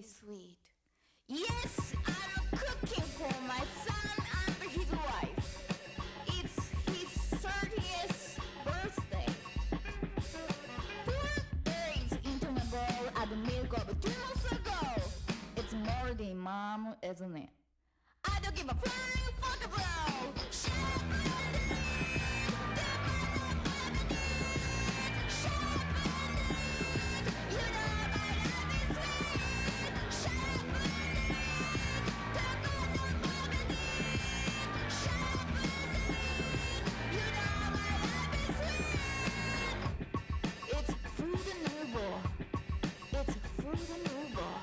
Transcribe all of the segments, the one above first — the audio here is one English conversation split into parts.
sweet. Yes, I'm cooking for my son and his wife. It's his 30th birthday. 4 days into my bowl at the milk of 2 months ago. It's more than mom, isn't it? I don't give a flying fuck about. It's fruit nouveau. It's fruit nouveau.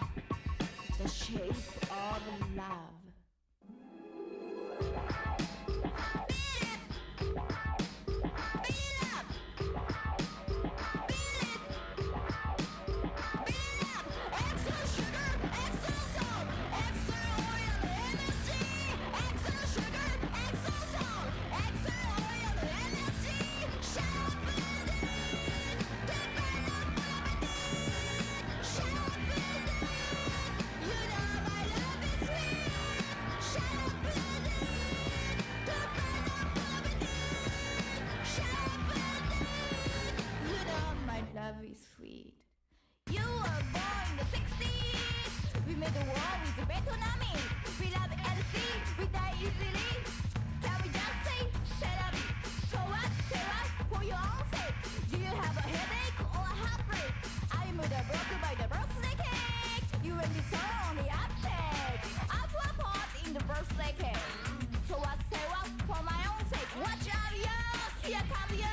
The shape of love. Love is sweet. You were born in the 60s. We made the war with the Vietnamese. We love LC. We die easily. Can we just say, shut up? So what? Shut up for your own sake. Do you have a headache or a heartbreak? I'm broken by the birthday cake. You and me so on the uptake. I put a pot in the birthday cake. So what? Say what for my own sake. Watch out, yo. Here come yo.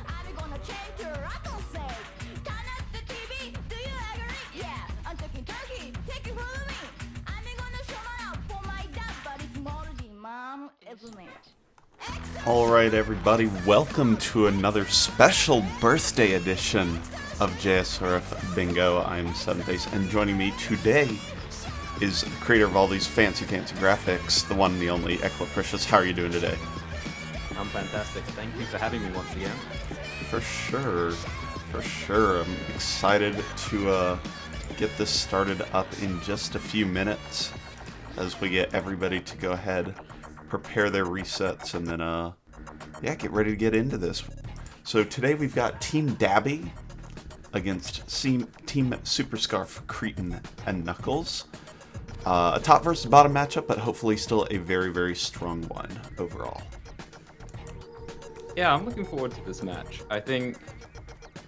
I'm gonna change your rock on sake. Turn up the TV, do you agree? Yeah, I'm talking turkey, take it from me. I'm gonna show my love for my dad, but it's more than mom, isn't it? Alright everybody, welcome to another special birthday edition of JSRF Bingo. I'm Sunface, and joining me today is the creator of all these fancy graphics, the one and the only Ecloprecious. How are you doing today? I'm fantastic. Thank you for having me once again. For sure. I'm excited to get this started up in just a few minutes as we get everybody to go ahead, prepare their resets, and then, get ready to get into this. So today we've got Team Dabbi against Team Super Scarf, Cretin, and Knuckles. A top versus bottom matchup, but hopefully still a very, very strong one overall. Yeah, I'm looking forward to this match. I think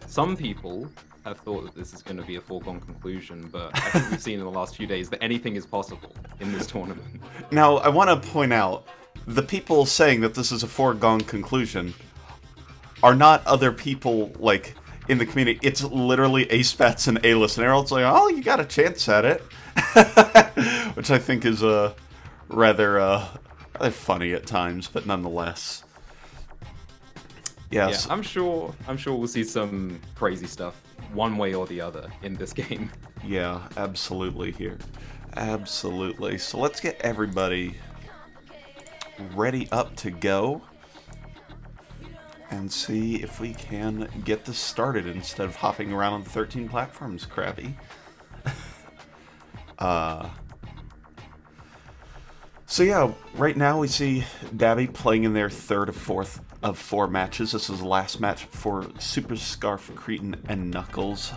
some people have thought that this is going to be a foregone conclusion, but I think we've seen in the last few days that anything is possible in this tournament. Now, I want to point out, the people saying that this is a foregone conclusion are not other people, like, in the community. It's literally A-Spats and A-List, and they're all like, oh, you got a chance at it. Which I think is rather funny at times, but nonetheless. Yes. Yeah, I'm sure we'll see some crazy stuff one way or the other in this game. Yeah, absolutely here. Absolutely. So let's get everybody ready up to go and see if we can get this started instead of hopping around on the 13 platforms, Krabby. So yeah, right now we see Dabbi playing in their third of four matches. This is the last match for Super Scarf, Cretin, and Knuckles.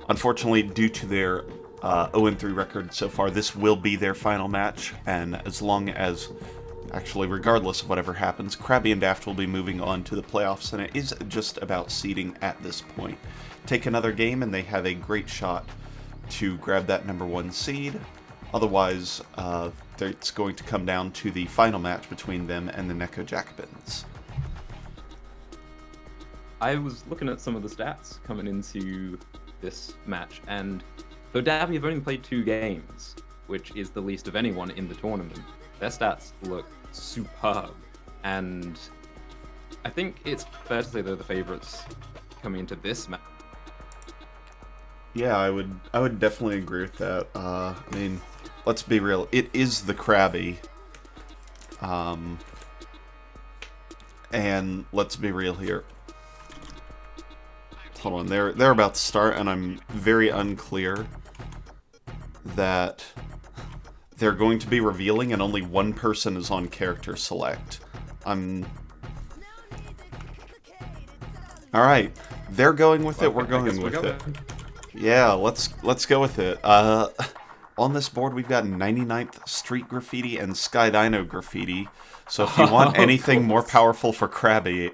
Unfortunately, due to their 0-3 record so far, this will be their final match, and as long as, actually regardless of whatever happens, Krabby and Daft will be moving on to the playoffs, and it is just about seeding at this point. Take another game and they have a great shot to grab that number 1 seed. Otherwise, it's going to come down to the final match between them and the Neko Jacobins. I was looking at some of the stats coming into this match, and though Dabbi have only played 2 games, which is the least of anyone in the tournament, their stats look superb. And I think it's fair to say they're the favorites coming into this match. Yeah, I would definitely agree with that. I mean, let's be real. It is the Krabby. And let's be real here. Hold on, they're about to start, and I'm very unclear that they're going to be revealing and only one person is on character select. Alright, they're going with it, we're going with it. Yeah, let's go with it. On this board we've got 99th Street Graffiti and Sky Dino Graffiti. So if you want anything more powerful for Krabby,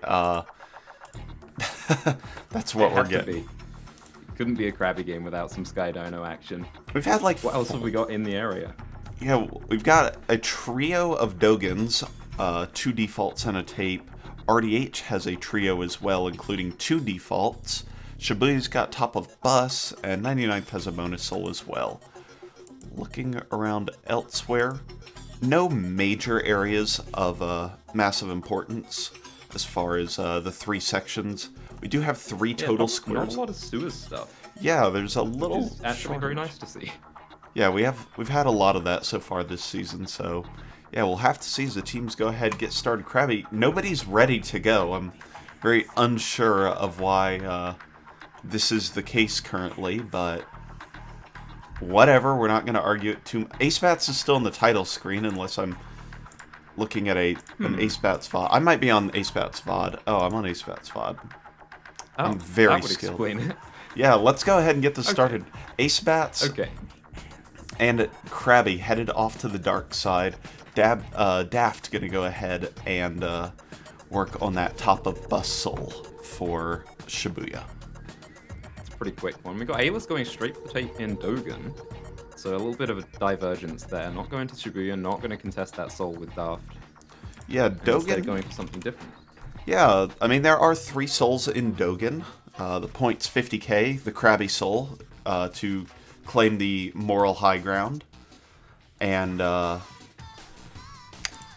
that's what we're getting. Couldn't be a Krabby game without some Sky Dino action. We've had like... What else have we got in the area? Yeah, we've got a trio of Dogans, 2 defaults and a tape. RDH has a trio as well, including 2 defaults. Shibuya's got Top of Bus, and 99th has a bonus soul as well. Looking around elsewhere, no major areas of massive importance as far as the 3 sections. We do have 3 total squares. Not a lot of sewer stuff. Yeah, there's a little. Which is actually very nice to see. Yeah, we've had a lot of that so far this season, so yeah, we'll have to see as the teams go ahead and get started. Krabby, nobody's ready to go. I'm very unsure of why this is the case currently, but whatever, we're not going to argue it too much. Ace Bats is still on the title screen unless I'm looking at an Ace Bats VOD. I might be on Ace Bats VOD. Oh, I'm on Ace Bats VOD. Oh, I'm very that would skilled. Explain it. Yeah, let's go ahead and get this started. Ace Bats and Krabby headed off to the dark side. Daft gonna go ahead and work on that Top of Bus soul for Shibuya. It's a pretty quick one. We got Ayla's going straight for the tape in Dogen, so a little bit of a divergence there. Not going to Shibuya, not going to contest that soul with Daft. Yeah, Dogen. Instead going for something different. Yeah, I mean there are 3 souls in Dogen. The point's 50k, the Krabby soul, to claim the moral high ground, and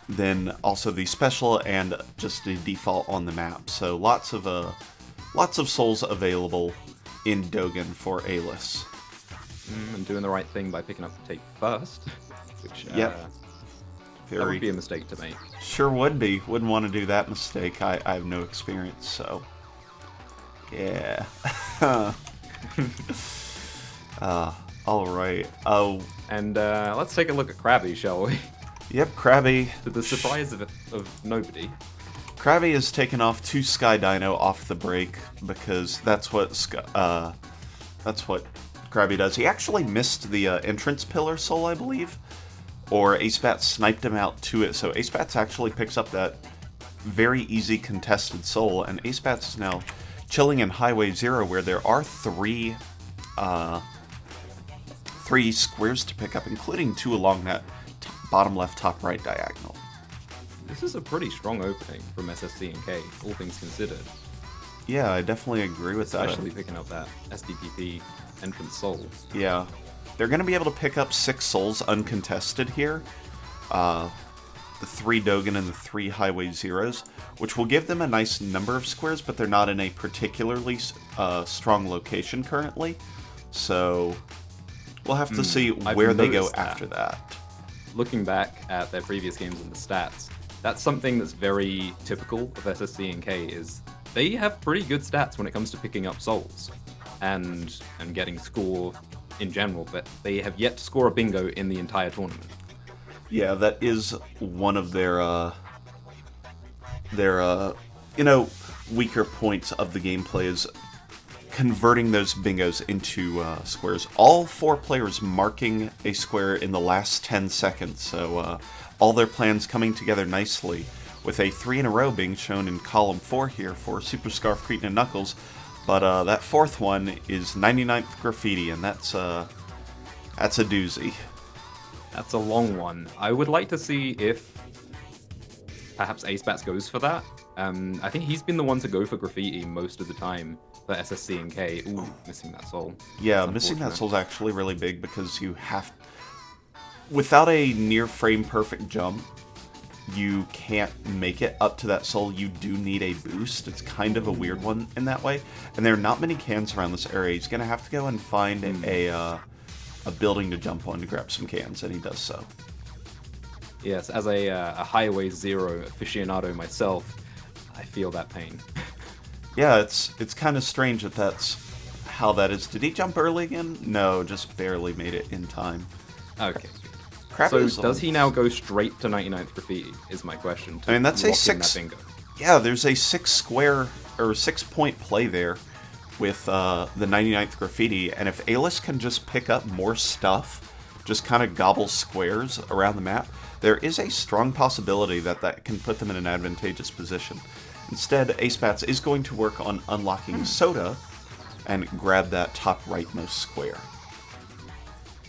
then also the special and just the default on the map. So lots of souls available in Dogen for Alis. And doing the right thing by picking up the tape first, which that would be a mistake to make. Sure would be. Wouldn't want to do that mistake. I have no experience, so yeah. All right. Oh, and let's take a look at Krabby, shall we? Yep, Krabby. To the surprise of nobody. Krabby has taken off 2 Sky Dino off the break because that's what Krabby does. He actually missed the entrance pillar soul, I believe, or Ace Bat sniped him out to it. So Ace Bats actually picks up that very easy contested soul, and Ace Bats is now chilling in Highway 0, where there are 3 squares to pick up, including 2 along that bottom left, top right diagonal. This is a pretty strong opening from SSC&K, all things considered. Yeah, I definitely agree with that. Especially picking up that SDPP entrance soul. Yeah. They're going to be able to pick up 6 souls uncontested here. The 3 Dogen and the 3 Highway Zeros, which will give them a nice number of squares, but they're not in a particularly strong location currently. So we'll have to see where they go after that. Looking back at their previous games and the stats, that's something that's very typical of SSC&K is they have pretty good stats when it comes to picking up souls and getting score in general, but they have yet to score a bingo in the entire tournament. Yeah, that is one of their weaker points of the gameplay is converting those bingos into squares. All 4 players marking a square in the last 10 seconds, so all their plans coming together nicely, with a 3 in a row being shown in column 4 here for Super Scarf, Cretin, and Knuckles. But that 4th one is 99th Graffiti, and that's a doozy. That's a long one. I would like to see if perhaps Ace Bats goes for that. I think he's been the one to go for Graffiti most of the time for SSC&K. Ooh, missing that soul. Yeah, missing that soul's actually really big because you have... Without a near frame perfect jump, you can't make it up to that soul. You do need a boost. It's kind of a weird one in that way. And there are not many cans around this area. He's going to have to go and find a building to jump on to grab some cans, and he does so. Yes, as a Highway 0 aficionado myself, I feel that pain. Yeah, it's kind of strange that that's how that is. Did he jump early again? No, just barely made it in time. Okay. Krabby So does he now go straight to 99th graffiti? Is my question. I mean, that's a lock in six. That bingo. Yeah, there's a 6-point play there with the 99th graffiti, and if Alis can just pick up more stuff, just kind of gobble squares around the map, there is a strong possibility that that can put them in an advantageous position. Instead, Acebats is going to work on unlocking Soda and grab that top rightmost square.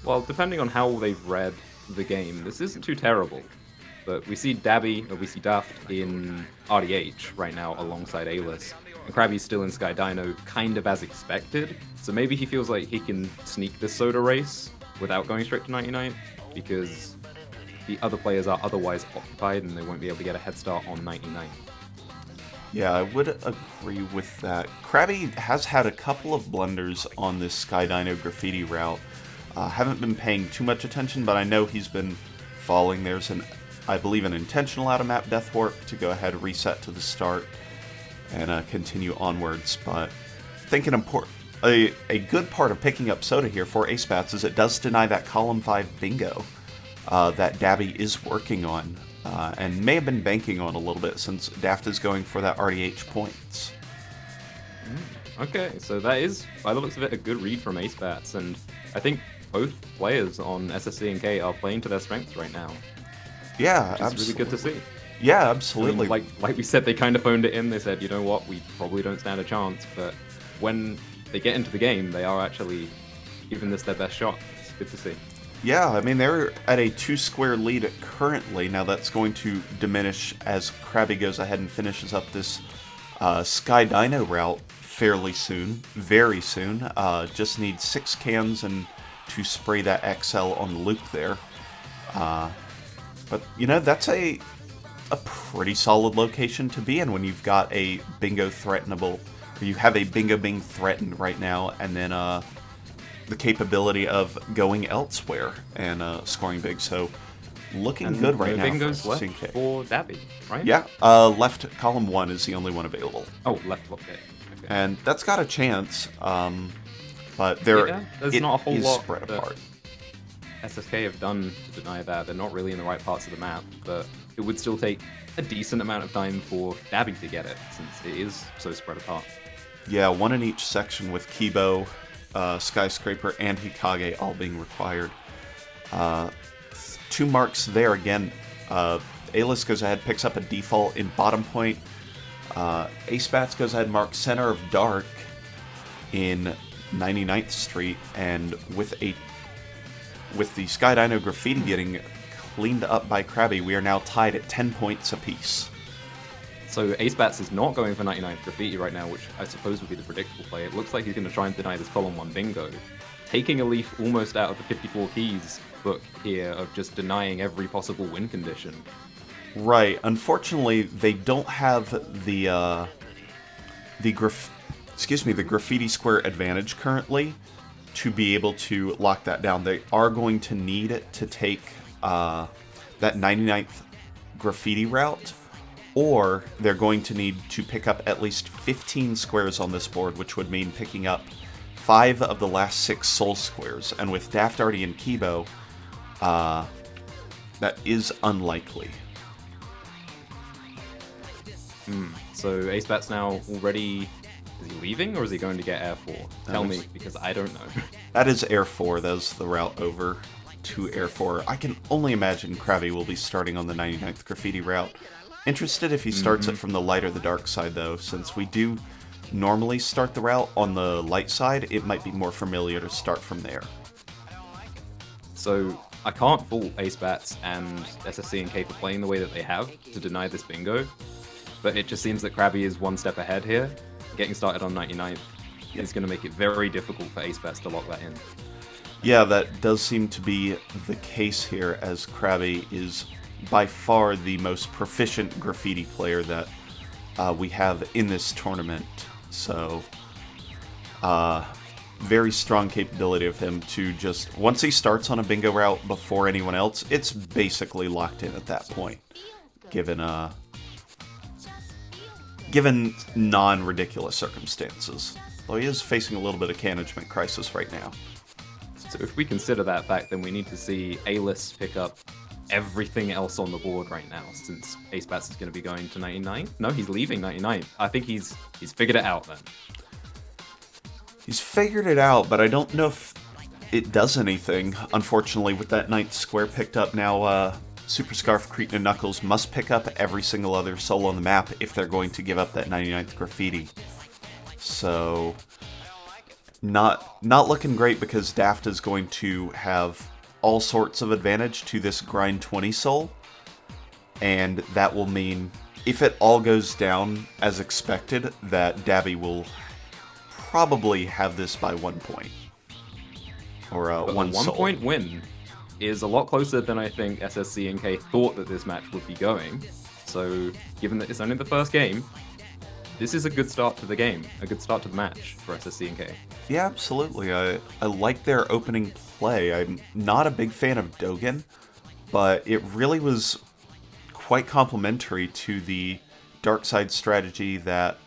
Well, depending on how they've read the game, this isn't too terrible. But we see Dabbi, or we see Daft in RDH right now alongside Alis. And Krabby's still in Sky Dino, kind of as expected. So maybe he feels like he can sneak this Soda race without going straight to 99th, because the other players are otherwise occupied and they won't be able to get a head start on 99th. Yeah, I would agree with that. Krabby has had a couple of blunders on this Sky Dino graffiti route. Haven't been paying too much attention, but I know he's been falling. There's I believe, an intentional out-of-map death warp to go ahead, reset to the start, and continue onwards. But I think a good part of picking up Soda here for Acebats is it does deny that column 5 bingo that Dabbi is working on, and may have been banking on a little bit since Daft is going for that RDH points. Okay, so that is, by the looks of it, a good read from Acebats, and I think both players on SSC&K are playing to their strengths right now. Yeah, which is absolutely. really good to see. Yeah, absolutely. I mean, like we said, they kind of phoned it in. They said, you know what, we probably don't stand a chance, but when they get into the game, they are actually giving this their best shot. It's good to see. Yeah, I mean, they're at a 2-square lead currently. Now that's going to diminish as Krabby goes ahead and finishes up this Sky Dino route fairly soon, very soon. Just needs 6 cans and to spray that XL on the loop there. But, you know, that's a pretty solid location to be in when you've got a bingo threatenable, or you have a bingo being threatened right now, and then the capability of going elsewhere and scoring big. So, looking good right now bingo's for left SSC&K. for Dabbi, right? Yeah, left column 1 is the only one available. Oh, left, okay. And that's got a chance, but there's not a whole lot spread apart. SSK have done to deny that. They're not really in the right parts of the map, but it would still take a decent amount of time for Dabbi to get it, since it is so spread apart. Yeah, 1 in each section with Kibo, Skyscraper, and Hikage all being required. 2 marks there again. Alis goes ahead, picks up a default in bottom point. Acebats goes ahead, marks center of dark in 99th Street, and with the Sky Dino graffiti getting cleaned up by Krabby, we are now tied at 10 points apiece. So Acebats is not going for 99th graffiti right now, which I suppose would be the predictable play. It looks like he's going to try and deny this column 1 bingo, taking a leaf almost out of the 54 keys book here of just denying every possible win condition. Right. Unfortunately, they don't have the graffiti square advantage currently to be able to lock that down. They are going to need to take that 99th graffiti route, or they're going to need to pick up at least 15 squares on this board, which would mean picking up 5 of the last 6 soul squares. And with Daft Arty and Kibo, that is unlikely. So Acebats now already... Is he leaving, or is he going to get Air 4? Tell me, because I don't know. That is Air 4. That's the route over to Air 4. I can only imagine Krabby will be starting on the 99th graffiti route. Interested if he starts it from the light or the dark side, though. Since we do normally start the route on the light side, it might be more familiar to start from there. So I can't fault Acebats and SSC&K for playing the way that they have to deny this bingo, but it just seems that Krabby is 1 step ahead here. Getting started on 99th is going to make it very difficult for Acebats to lock that in. Yeah, that does seem to be the case here, as Krabby is by far the most proficient graffiti player that we have in this tournament. So, very strong capability of him to just, once he starts on a bingo route before anyone else, it's basically locked in at that point, given given non-ridiculous circumstances. Though he is facing a little bit of management crisis right now. So if we consider that fact, then we need to see A-List pick up everything else on the board right now, since Ace Bats is going to be going to 99. No, he's leaving 99. I think he's figured it out then. He's figured it out, but I don't know if it does anything. Unfortunately, with that 9th square picked up now, Super Scarf, Cretin, and Knuckles must pick up every single other soul on the map if they're going to give up that 99th graffiti. So, not looking great, because Daft is going to have all sorts of advantage to this grind 20 soul, and that will mean, if it all goes down as expected, that Dabbi will probably have this by 1 point. Or one soul. 1 point win is a lot closer than I think SSC&K thought that this match would be going. So, given that it's only the first game, this is a good start to the game, a good start to the match for SSC&K. Yeah, absolutely. I like their opening play. I'm not a big fan of Dogen, but it really was quite complementary to the dark side strategy that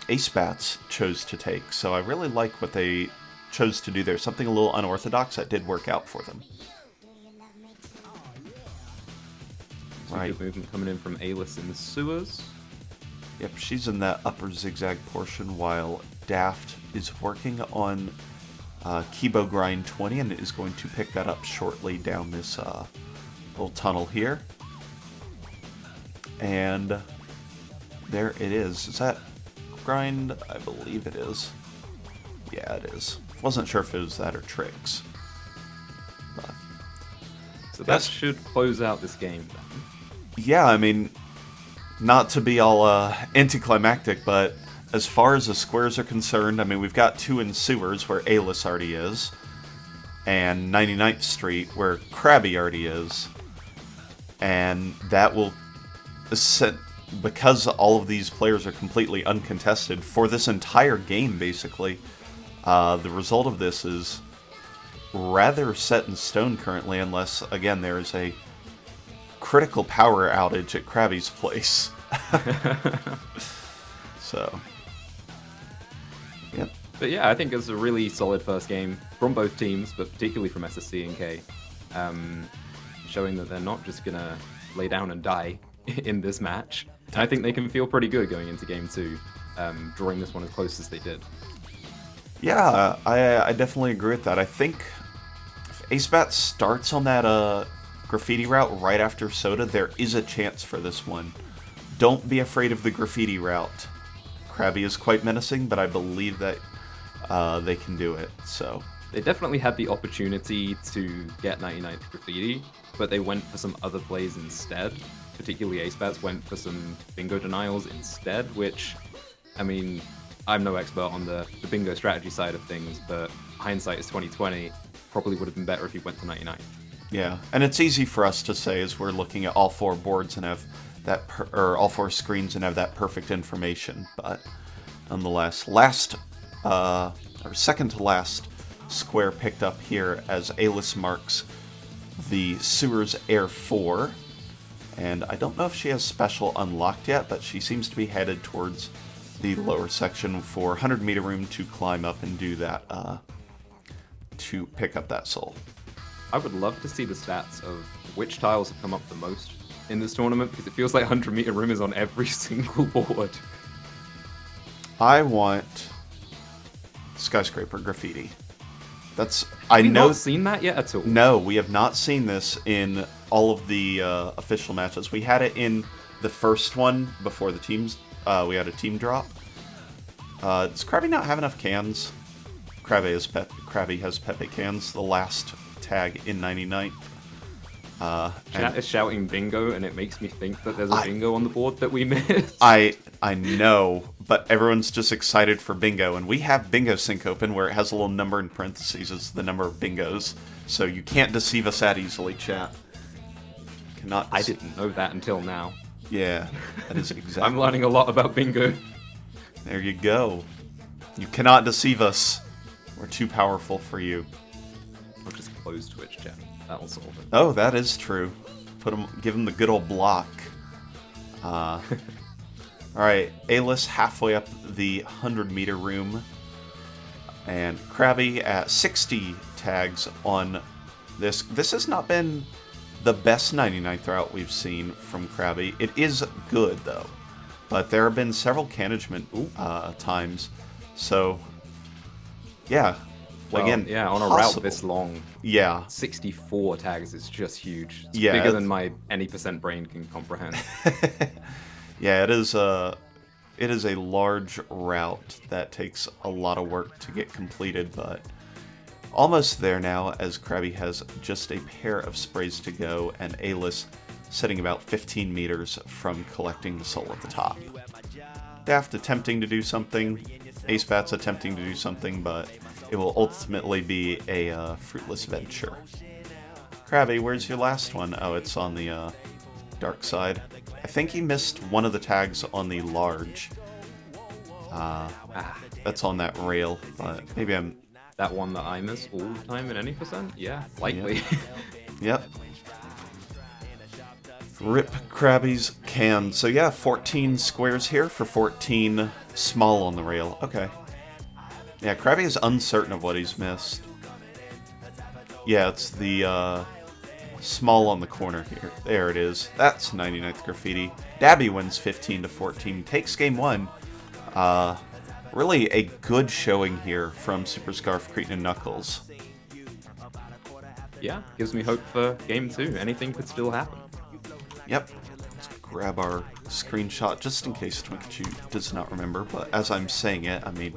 Ace Bats chose to take. So I really like what they chose to do there. Something a little unorthodox that did work out for them. Right. Good movement coming in from A-List in the sewers. Yep, she's in that upper zigzag portion while Daft is working on Kibo Grind 20 and is going to pick that up shortly down this little tunnel here. And there it is. Is that Grind? I believe it is. Yeah, it is. Wasn't sure if it was that or Tricks. But so that should close out this game then. Yeah, I mean, not to be all anticlimactic, but as far as the squares are concerned, I mean, we've got 2 in sewers where A-List already is, and 99th Street where Krabby already is, and that will set, because all of these players are completely uncontested for this entire game, basically. The result of this is rather set in stone currently, unless, again, there is a critical power outage at Krabby's place. So, yep. But yeah, I think it's a really solid first game from both teams, but particularly from SSC&K, showing that they're not just going to lay down and die in this match. And I think they can feel pretty good going into Game 2, drawing this one as close as they did. Yeah, I definitely agree with that. I think if Ace Bat starts on that graffiti route right after Soda, there is a chance for this one. Don't be afraid of the graffiti route. Krabby is quite menacing, but I believe that they can do it. So they definitely had the opportunity to get 99th graffiti, but they went for some other plays instead. Particularly Ace Bats went for some bingo denials instead, which, I mean, I'm no expert on the bingo strategy side of things, but hindsight is 2020. Probably would have been better if he went to 99th. Yeah, and it's easy for us to say as we're looking at all 4 boards and have that, or all 4 screens and have that perfect information. But nonetheless, second to last square picked up here as A-List marks the Sewers Air 4. And I don't know if she has special unlocked yet, but she seems to be headed towards the lower section for 100 meter room to climb up and do that, to pick up that soul. I would love to see the stats of which tiles have come up the most in this tournament, because it feels like 100 meter room is on every single board. I want skyscraper graffiti. Have we not seen that yet at all? No, we have not seen this in all of the official matches. We had it in the first one before the teams. We had a team drop. Does Krabby not have enough cans? Krabby has Pepe cans. The last tag in 99th. Chat is shouting bingo, and it makes me think that there's a bingo on the board that we missed. I know, but everyone's just excited for bingo, and we have bingo sync open where it has a little number in parentheses as the number of bingos, so you can't deceive us that easily, chat. I didn't know that until now. Yeah, that is exactly. I'm learning a lot about bingo. There you go. You cannot deceive us. We're too powerful for you. Or just close Twitch chat. That'll solve it. Oh, that is true. Give him the good old block. Alright, A-list halfway up the 100-meter room. And Krabby at 60 tags on this. This has not been the best 99th route we've seen from Krabby. It is good, though. But there have been several canagement times. So, yeah. Well, Again, yeah, on a possible. route this long, Yeah. 64 tags is just huge. It's Yeah, bigger than my any percent brain can comprehend. Yeah, it is a large route that takes a lot of work to get completed, but almost there now, as Krabby has just a pair of sprays to go, and A-list sitting about 15 meters from collecting the soul at the top. Daft attempting to do something, Acebat's attempting to do something, but it will ultimately be a fruitless venture. Krabby, where's your last one? Oh, it's on the dark side. I think he missed one of the tags on the large. That's on that rail, but maybe I'm... That one that I miss all the time in any percent? Yeah, likely. Yep. Rip Krabby's can. So yeah, 14 squares here for 14 small on the rail. Okay. Yeah, Krabby is uncertain of what he's missed. Yeah, it's the small on the corner here. There it is. That's 99th graffiti. Dabbi wins 15-14. Takes game 1. Really a good showing here from Super Scarf, Cretin, and Knuckles. Yeah, gives me hope for game 2. Anything could still happen. Yep. Let's grab our screenshot just in case Twinkachu does not remember, but as I'm saying it, I mean,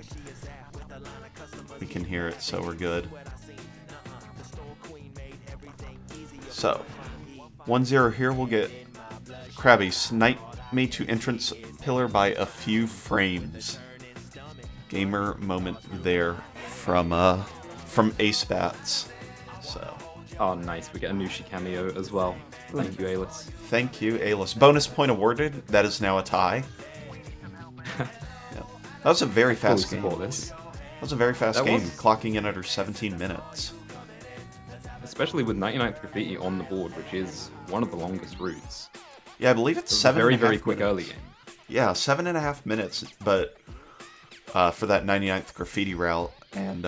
we can hear it, so we're good. So, 1-0 here, we'll get Krabby snipe me to entrance pillar by a few frames. Gamer moment there from Acebats. So. Oh, nice. We get a Nushi cameo as well. Thank you, A-list. Thank you, A-list. Bonus point awarded. That is now a tie. Yep. That was a very fast game. This. That was a very fast game, clocking in under 17 minutes. Especially with 99th graffiti on the board, which is one of the longest routes. Yeah, I believe it's very quick early game. Yeah, 7.5 minutes, but for that 99th graffiti route, and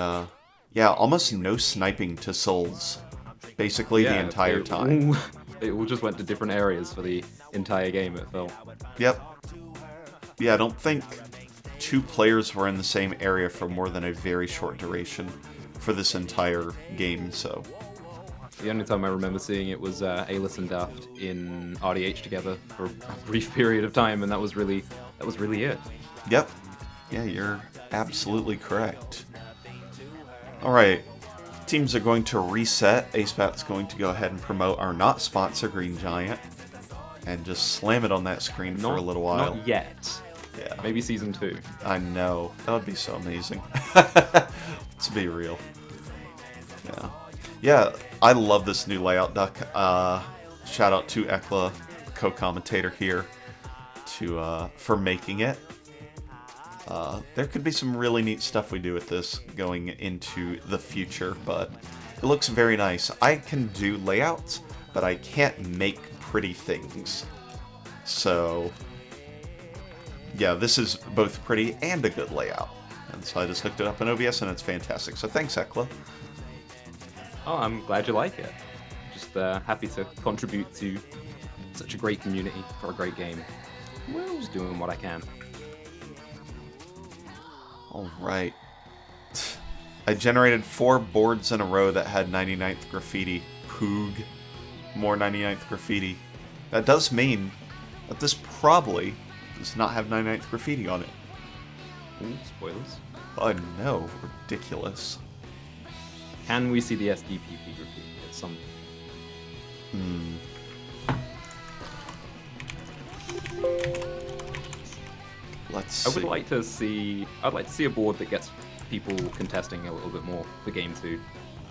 yeah, almost no sniping to souls, basically the entire time. It all just went to different areas for the entire game, it felt. Yep. Yeah, I don't think two players were in the same area for more than a very short duration for this entire game, so... The only time I remember seeing it was A-list and Daft in RDH together for a brief period of time, and that was really it. Yep. Yeah, you're absolutely correct. Alright, teams are going to reset. Acebat's going to go ahead and promote our not sponsor Green Giant and just slam it on that screen for a little while. Not yet. Yeah. Maybe season 2. I know. That would be so amazing. Let's be real. Yeah. Yeah, I love this new layout, Duck. Shout out to Ekla, co-commentator here, for making it. There could be some really neat stuff we do with this going into the future, but it looks very nice. I can do layouts, but I can't make pretty things. So, yeah, this is both pretty and a good layout. And so I just hooked it up in OBS and it's fantastic. So thanks, Ekla. Oh, I'm glad you like it. Just happy to contribute to such a great community for a great game. Just doing what I can. Alright. I generated 4 boards in a row that had 99th graffiti. Poog. More 99th graffiti. That does mean that this probably does not have 99th graffiti on it. Ooh, spoilers. Oh no, ridiculous. Can we see the SDPP graffiti at some Let's see. I'd like to see a board that gets people contesting a little bit more for game 2.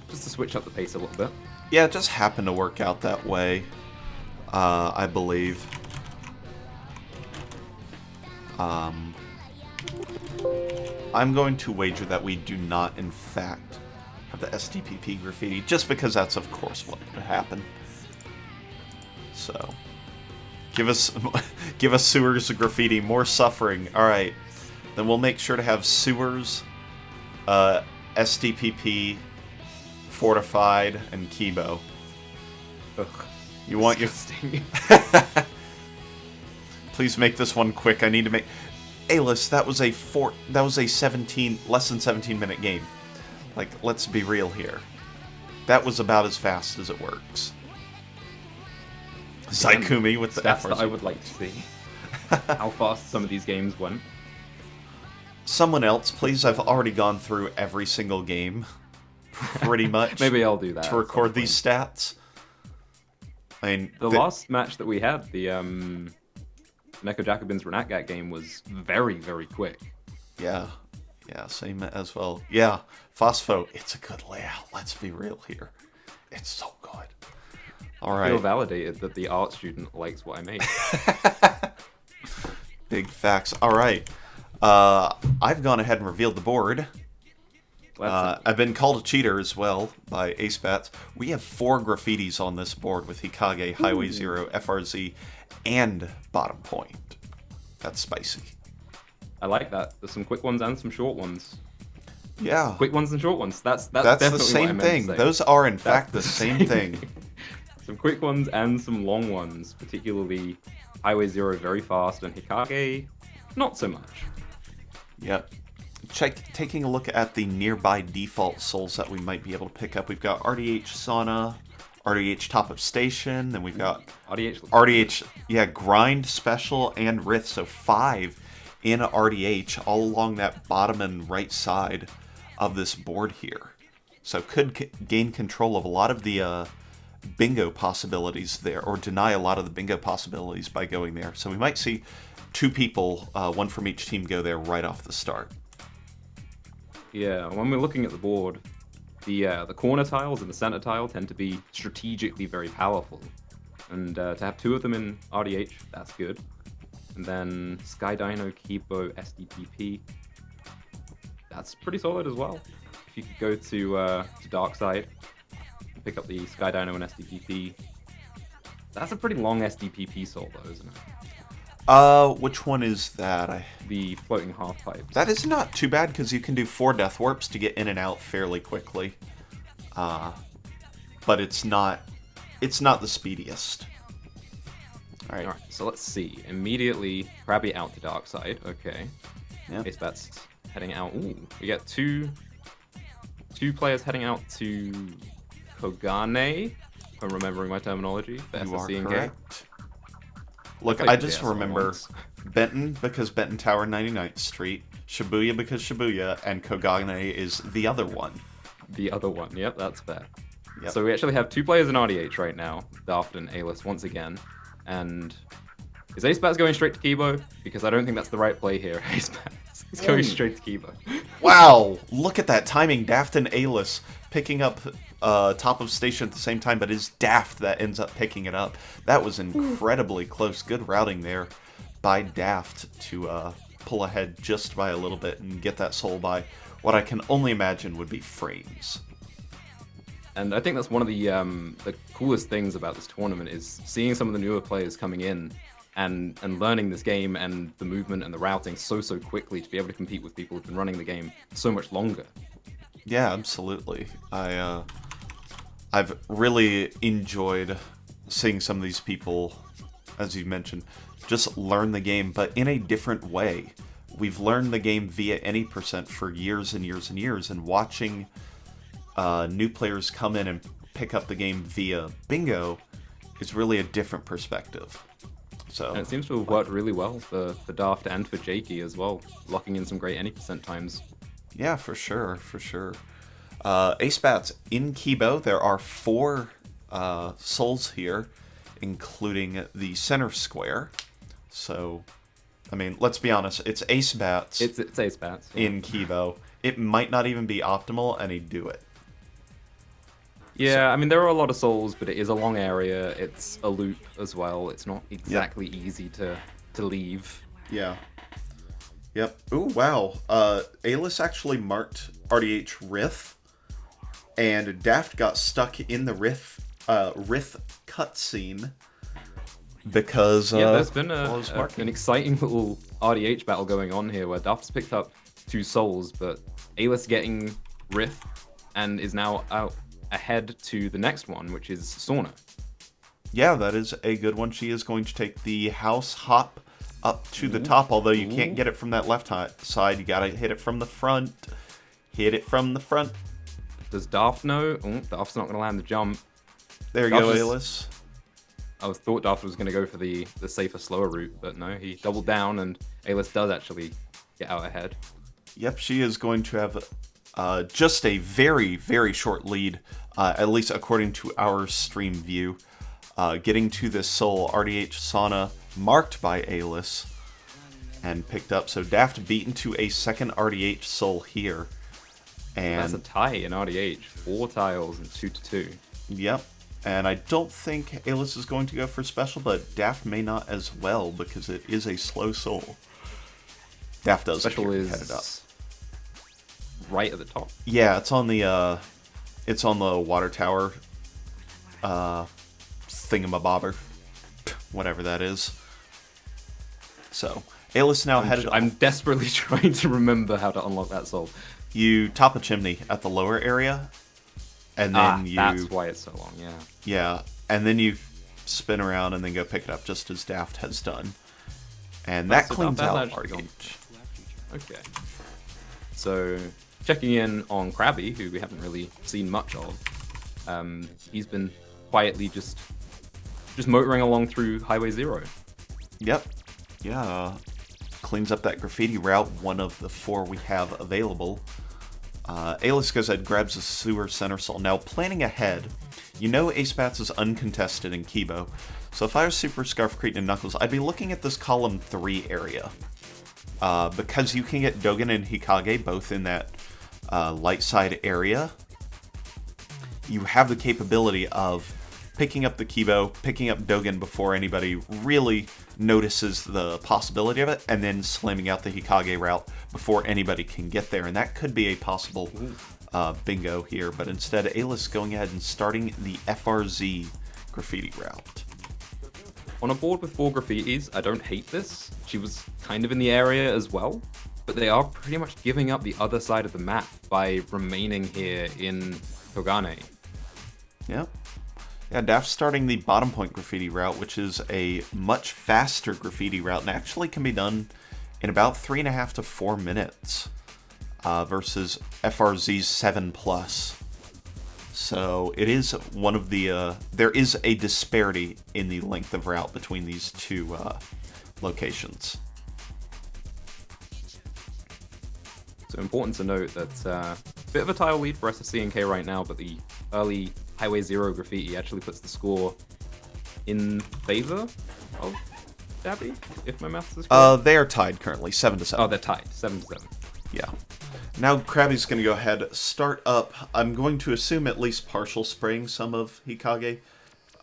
Just to switch up the pace a little bit. Yeah, it just happened to work out that way. I believe. I'm going to wager that we do not, in fact, have the SDPP graffiti, just because that's, of course, what would happen. So, Give us sewers graffiti, more suffering. All right, then we'll make sure to have sewers, SDPP, fortified, and Kibo. Ugh, you want disgusting. Please make this one quick. I need to make. Alis, that was a less than 17-minute game. Like, let's be real here. That was about as fast as it works. Zaikumi with the stats FRZ. that I would like to see. How fast some of these games went. Someone else, please. I've already gone through every single game, pretty much. Maybe I'll do that to record these stats. I mean, the last match that we had, the Neko Jacobin's Renatgat game, was very, very quick. Yeah, same as well. Yeah, Phospho, it's a good layout. Let's be real here. It's so good. All right. I feel validated that the art student likes what I made. Big facts. All right. I've gone ahead and revealed the board. I've been called a cheater as well by Ace Bats. We have 4 graffitis on this board with Hikage, Highway Zero, FRZ, and Bottom Point. That's spicy. I like that. There's some quick ones and some short ones. Yeah. Quick ones and short ones. That's the same thing. Those are, in fact, the same thing. Some quick ones and some long ones, particularly Highway Zero very fast and Hikage not so much. Yep. Taking a look at the nearby default souls that we might be able to pick up. We've got RDH Sauna, RDH Top of Station, then we've got RDH, Grind Special and Rith, so 5 in RDH all along that bottom and right side of this board here. So could gain control of a lot of the bingo possibilities there, or deny a lot of the bingo possibilities by going there. So we might see 2 people, one from each team, go there right off the start. Yeah, when we're looking at the board, the corner tiles and the center tile tend to be strategically very powerful. And to have 2 of them in RDH, that's good. And then Sky Dino, Kibo, SDPP, that's pretty solid as well. If you could go to Dark Side, pick up the Sky Dino and SDPP, that's a pretty long SDPP soul though, isn't it? Which one is that? The floating half pipe. That is not too bad because you can do 4 death warps to get in and out fairly quickly. But it's not the speediest. All right, so let's see. Immediately, Krabby out to Dark Side. Okay. Yep. Ace Bat's heading out. Ooh, we get two players heading out to Kogane, if I'm remembering my terminology. The SSC&K. Correct. Look, I just remember Benton because Benton Tower 99th Street, Shibuya because Shibuya, and Kogane is the other one. The other one, yep, that's fair. Yep. So we actually have 2 players in RDH right now, Daft and Alis once again. And is Ace Bats going straight to Kibo? Because I don't think that's the right play here. Ace Bats is going straight to Kibo. Wow, look at that timing. Daft and Alis picking up top of station at the same time, but it's Daft that ends up picking it up. That was incredibly close. Good routing there by Daft to pull ahead just by a little bit and get that soul by what I can only imagine would be frames. And I think that's one of the coolest things about this tournament is seeing some of the newer players coming in and learning this game and the movement and the routing so quickly to be able to compete with people who've been running the game so much longer. Yeah, absolutely. I've really enjoyed seeing some of these people, as you mentioned, just learn the game, but in a different way. We've learned the game via any% for years and years and years, and watching new players come in and pick up the game via bingo is really a different perspective. So, and it seems to have worked really well for Daft and for Jakey as well, locking in some great any% times. Yeah, for sure. Ace Bats in Kibo, there are 4 souls here, including the center square. So, I mean, let's be honest, it's Ace Bats. It's Ace Bats. Yeah. In Kibo. It might not even be optimal, and he'd do it. Yeah, I mean, there are a lot of souls, but it is a long area. It's a loop as well. It's not exactly easy to leave. Yeah. Yep. Ooh, wow. Alis actually marked RDH Riff, and Daft got stuck in the Riff cutscene. because Yeah, there's been well, it's marking. an exciting little RDH battle going on here where Duff's picked up 2 souls, but Ayla's getting Rift and is now out ahead to the next one, which is Sauna. Yeah, that is a good one. She is going to take the house hop up to the top, although you can't get it from that left side. You gotta hit it from the front. Hit it from the front. Does Daft know? Oh, Daft's not going to land the jump. There you Daft go, is- Aylis. I thought Daft was going to go for the safer, slower route, but no, he doubled down, and Aylis does actually get out ahead. Yep, she is going to have just a very, very short lead, at least according to our stream view. Getting to this soul, RDH Sauna marked by Aylis and picked up. So Daft beaten to a second RDH soul here. That's a And tie in RDH. 4 tiles and 2-2. yep. And I don't think Aylis is going to go for special, but Daft may not as well because it is a slow soul. Daft does Special appear is headed up. right at the top. Yeah, it's on the water tower thingamabobber, whatever that is. So Aylis now headed. I'm desperately trying to remember how to unlock that soul. You top a chimney at the lower area, and then That's why it's so long, yeah. yeah, and then you spin around and then go pick it up, just as Daft has done, and that So cleans that out actually gone. RDH. Okay. So, checking in on Krabby, who we haven't really seen much of. He's been quietly just motoring along through Highway 0. Yep. Yeah. Cleans up that graffiti route, one of the 4 we have available. Aylis goes ahead, grabs a sewer center soul. Now, planning ahead, you know Ace Bats is uncontested in Kibo. So if I was Super Scarf, Cretin, and Knuckles, I'd be looking at this column 3 area. Because you can get Dogen and Hikage both in that light side area. You have the capability of picking up the Kibo, picking up Dogen before anybody really notices the possibility of it, and then slamming out the Hikage route before anybody can get there. And that could be a possible bingo here, but instead Aylis going ahead and starting the FRZ graffiti route. On a board with 4 graffitis, I don't hate this. She was kind of in the area as well, but they are pretty much giving up the other side of the map by remaining here in Togane. Yep. Yeah, Daft's starting the bottom point graffiti route, which is a much faster graffiti route and actually can be done in about 3.5 to 4 minutes versus FRZ's 7+. So it is one of the, there is a disparity in the length of route between these 2 locations. So important to note that bit of a tile lead for SSC&K right now, but the early Highway 0 graffiti actually puts the score in favor of Dabbi, if my maths is correct. They are tied currently, 7-7. Oh, they're tied, 7-7. Yeah. Now Krabby's going to go ahead, start up. I'm going to assume at least partial spraying some of Hikage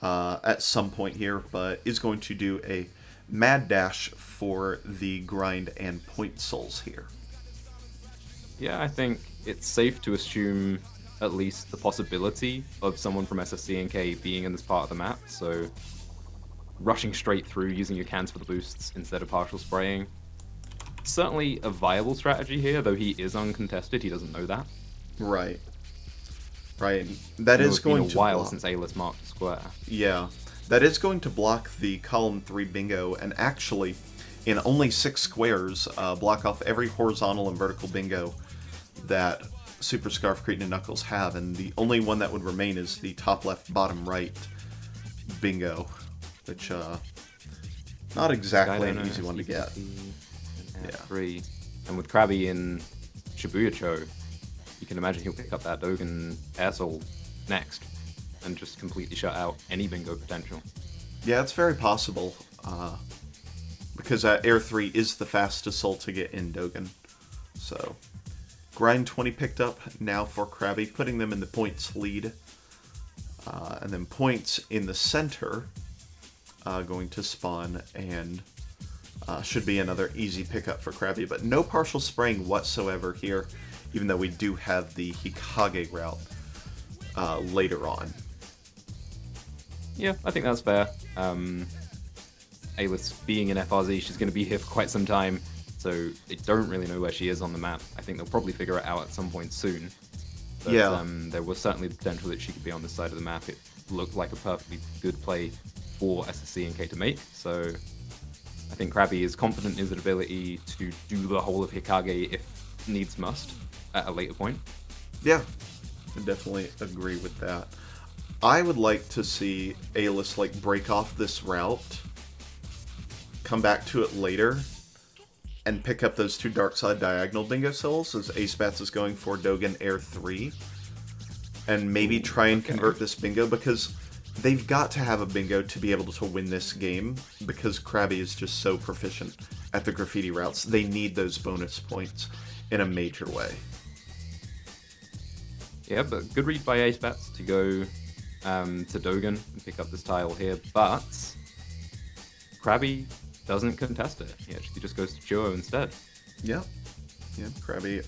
at some point here, but is going to do a mad dash for the grind and point souls here. Yeah, I think it's safe to assume at least the possibility of someone from SSC&K being in this part of the map, so rushing straight through, using your cans for the boosts instead of partial spraying. Certainly a viable strategy here, though he is uncontested, he doesn't know that. Right. Right. That is going to It's been a while block. since Aylis marked a square. Yeah. That is going to block the column 3 bingo, and actually, in only 6 squares, block off every horizontal and vertical bingo that Super Scarf, Cretin, and Knuckles have, and the only one that would remain is the top left, bottom right bingo, which, not exactly an easy one to get. Yeah. 3. And with Krabby in Shibuya-cho, you can imagine he'll pick up that Dogen Air Soul next and just completely shut out any bingo potential. Yeah, it's very possible, because Air 3 is the fastest soul to get in Dogen. So, Grind 20 picked up now for Krabby, putting them in the points lead. And then points in the center, going to spawn, and should be another easy pickup for Krabby, but no partial spraying whatsoever here, even though we do have the Hikage route later on. Yeah, I think that's fair. Alis being in FRZ, she's going to be here for quite some time, so they don't really know where she is on the map. I think they'll probably figure it out at some point soon. But, Yeah. There was certainly the potential that she could be on this side of the map. It looked like a perfectly good play for SSC&K to make, so I think Krabby is confident in his ability to do the whole of Hikage if needs must at a later point. Yeah, I definitely agree with that. I would like to see Alis like break off this route, come back to it later, and pick up those two dark side diagonal bingo souls as Ace Bats is going for Dogen Air 3. And maybe try and convert this bingo, because they've got to have a bingo to be able to win this game, because Krabby is just so proficient at the graffiti routes. They need those bonus points in a major way. Yeah, but good read by Ace Bats to go to Dogen and pick up this tile here, but Krabby doesn't contest it. He actually just goes to Chuo instead. Yeah, Krabby.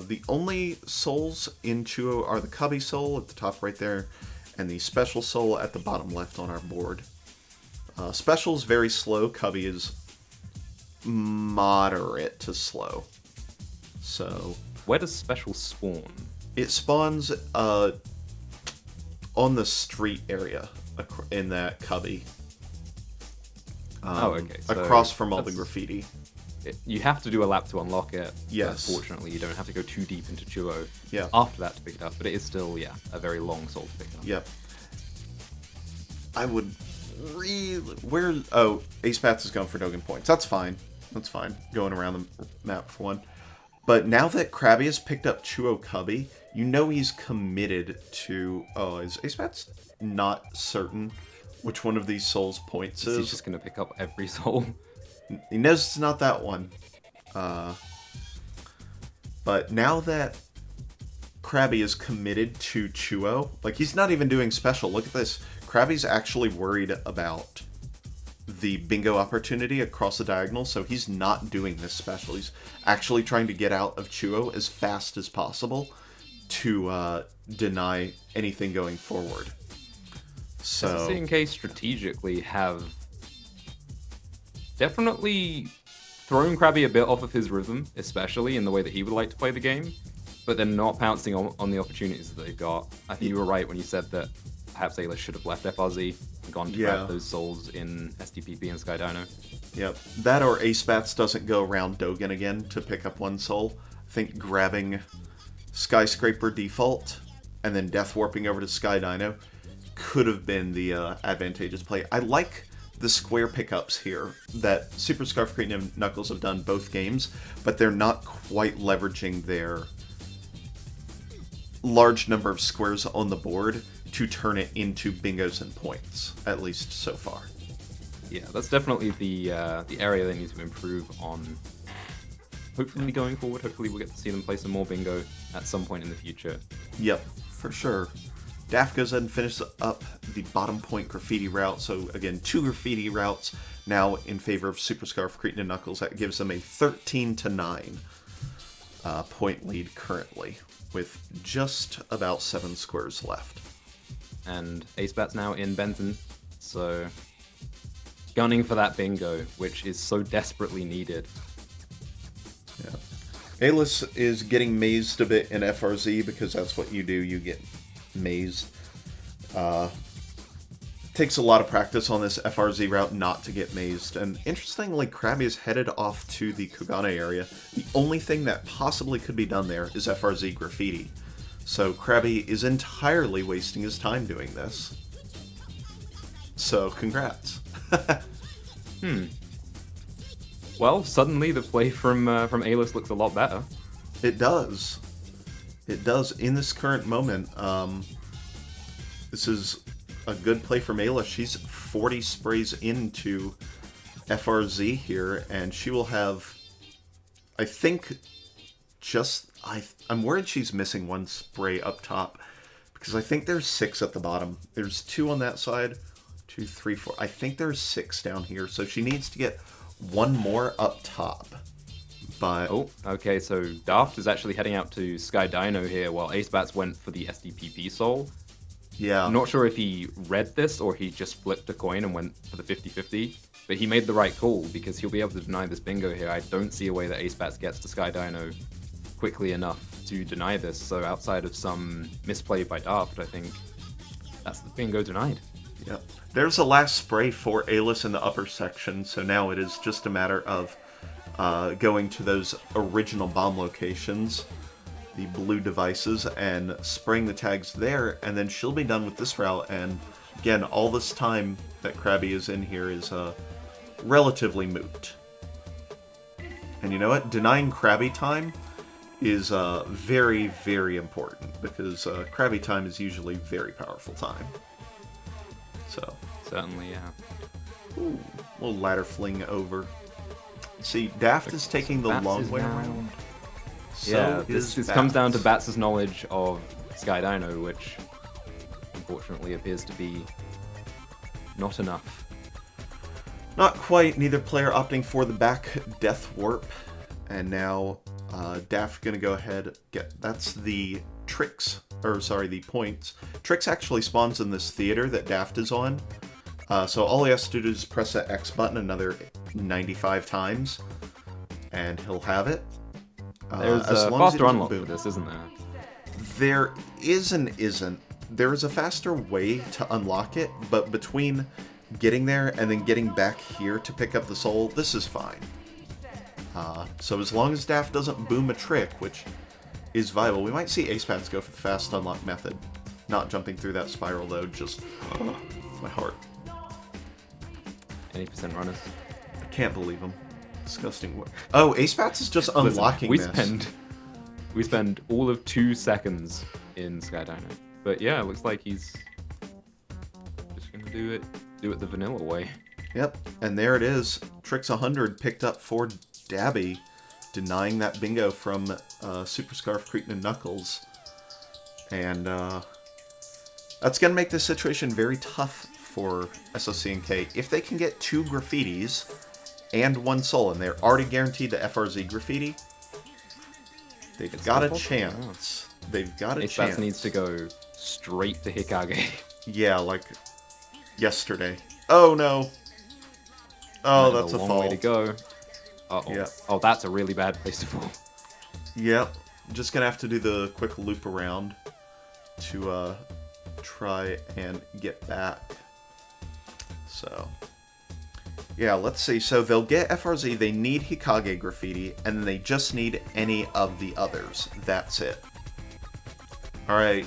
The only souls in Chuo are the Cubby soul at the top right there, and the special soul at the bottom left on our board. Special is very slow. Cubby is moderate to slow. So where does special spawn? it spawns on the street area in that Cubby. Okay. So across from all the graffiti. You have to do a lap to unlock it. Yes. Fortunately, you don't have to go too deep into Chuo Yeah. after that to pick it up, but it is still, a very long soul to pick up. Yep. I would really... Ace Bats is going for Dogen points. That's fine. Going around the map for one. But now that Krabby has picked up Chuo Cubby, you know he's committed to... is Ace Bats not certain which one of these souls points is? He's just going to pick up every soul. He knows it's not that one. But now that Krabby is committed to Chuo, like, he's not even doing special. Look at this. Krabby's actually worried about the bingo opportunity across the diagonal, so he's not doing this special. He's actually trying to get out of Chuo as fast as possible to deny anything going forward. So SSC&K strategically have definitely thrown Krabby a bit off of his rhythm, especially in the way that he would like to play the game, but they're not pouncing on the opportunities that they've got. I think you were right when you said that perhaps Ayla should have left FRZ and gone to grab those souls in STPP and Sky Dino. Yep. That or Ace Bats doesn't go around Dogen again to pick up one soul. I think grabbing Skyscraper default and then Death Warping over to Sky Dino could have been the advantageous play. I like the square pickups here that Super Scarf Cretin and Knuckles have done both games, but they're not quite leveraging their large number of squares on the board to turn it into bingos and points, at least so far. Yeah, that's definitely the area they need to improve on. Hopefully going forward, hopefully we'll get to see them play some more bingo at some point in the future. Yep, for sure. Daft goes ahead and finishes up the bottom point graffiti route. So again, 2 graffiti routes now in favor of Super Scarf Cretin and Knuckles. That gives them a 13-9 point lead currently, with just about 7 squares left. And Ace Bat's now in Benton, so gunning for that bingo, which is so desperately needed. Yeah. Alis is getting mazed a bit in FRZ because that's what you do. You get mazed. Takes a lot of practice on this FRZ route not to get mazed. And interestingly, Krabby is headed off to the Kugane area. The only thing that possibly could be done there is FRZ graffiti. So Krabby is entirely wasting his time doing this. So congrats. Well, suddenly the play from Alis looks a lot better. It does. It does. In this current moment, this is a good play from Ayla. She's 40 sprays into FRZ here, and she will have, I think, I'm worried she's missing 1 spray up top, because I think there's 6 at the bottom. There's 2 on that side, 2, 3, 4. I think there's 6 down here, so she needs to get 1 more up top. But okay, so Daft is actually heading out to Sky Dino here, while Ace Bats went for the SDPP soul. yeah, I'm not sure if he read this or he just flipped a coin and went for the 50-50. But he made the right call because he'll be able to deny this bingo here. I don't see a way that Ace-Bats gets to Sky Dino quickly enough to deny this. So outside of some misplay by Daft, I think that's the bingo denied. Yep. There's a last spray for Alis in the upper section, so now it is just a matter of going to those original bomb locations, the blue devices, and spraying the tags there, and then she'll be done with this route. And again, all this time that Krabby is in here is relatively moot. And you know what? Denying Krabby time is very, very important, because Krabby time is usually very powerful time. So Certainly, yeah. ooh, little ladder fling over. See, Daft is taking the Bats long is way now- around. Yeah, So this is comes down to Bats. Bats' knowledge of Sky Dino, which unfortunately appears to be not enough. Not quite. Neither player opting for the back Death Warp. And now Daft gonna go ahead, that's the Tricks, or sorry, the points. Tricks actually spawns in this theater that Daft is on. So all he has to do is press that X button another 95 times, and he'll have it. There's as a long as he faster doesn't unlock boom. for this, isn't there? There is and isn't. There is a faster way to unlock it, but between getting there and then getting back here to pick up the soul, this is fine. So as long as Daft doesn't boom a trick, which is viable, we might see Ace-Bats go for the fast unlock method. Not jumping through that spiral though, just my heart. Any percent runners. I can't believe him. Disgusting. Oh, Ace-Bats is just unlocking Listen, this. we spend all of 2 seconds in Sky Dino. But yeah, it looks like he's just gonna do it the vanilla way. Yep, and there it is. Tricks 100 picked up for Dabbi, denying that bingo from Super Scarf, Cretin, and Knuckles. And that's going to make this situation very tough for SSC&K. If they can get 2 graffitis and 1 soul, and they're already guaranteed the FRZ graffiti, they've got a chance. They've got a Ace-Bats chance. needs to go straight to Hikage. Yeah, like yesterday. Oh no. Oh, that's a long fall. way to go. Uh-oh. Yeah. Oh, that's a really bad place to fall. Yep. Just gonna have to do the quick loop around to try and get back. So yeah, let's see. So they'll get FRZ, they need Hikage graffiti, and then they just need any of the others. That's it. Alright.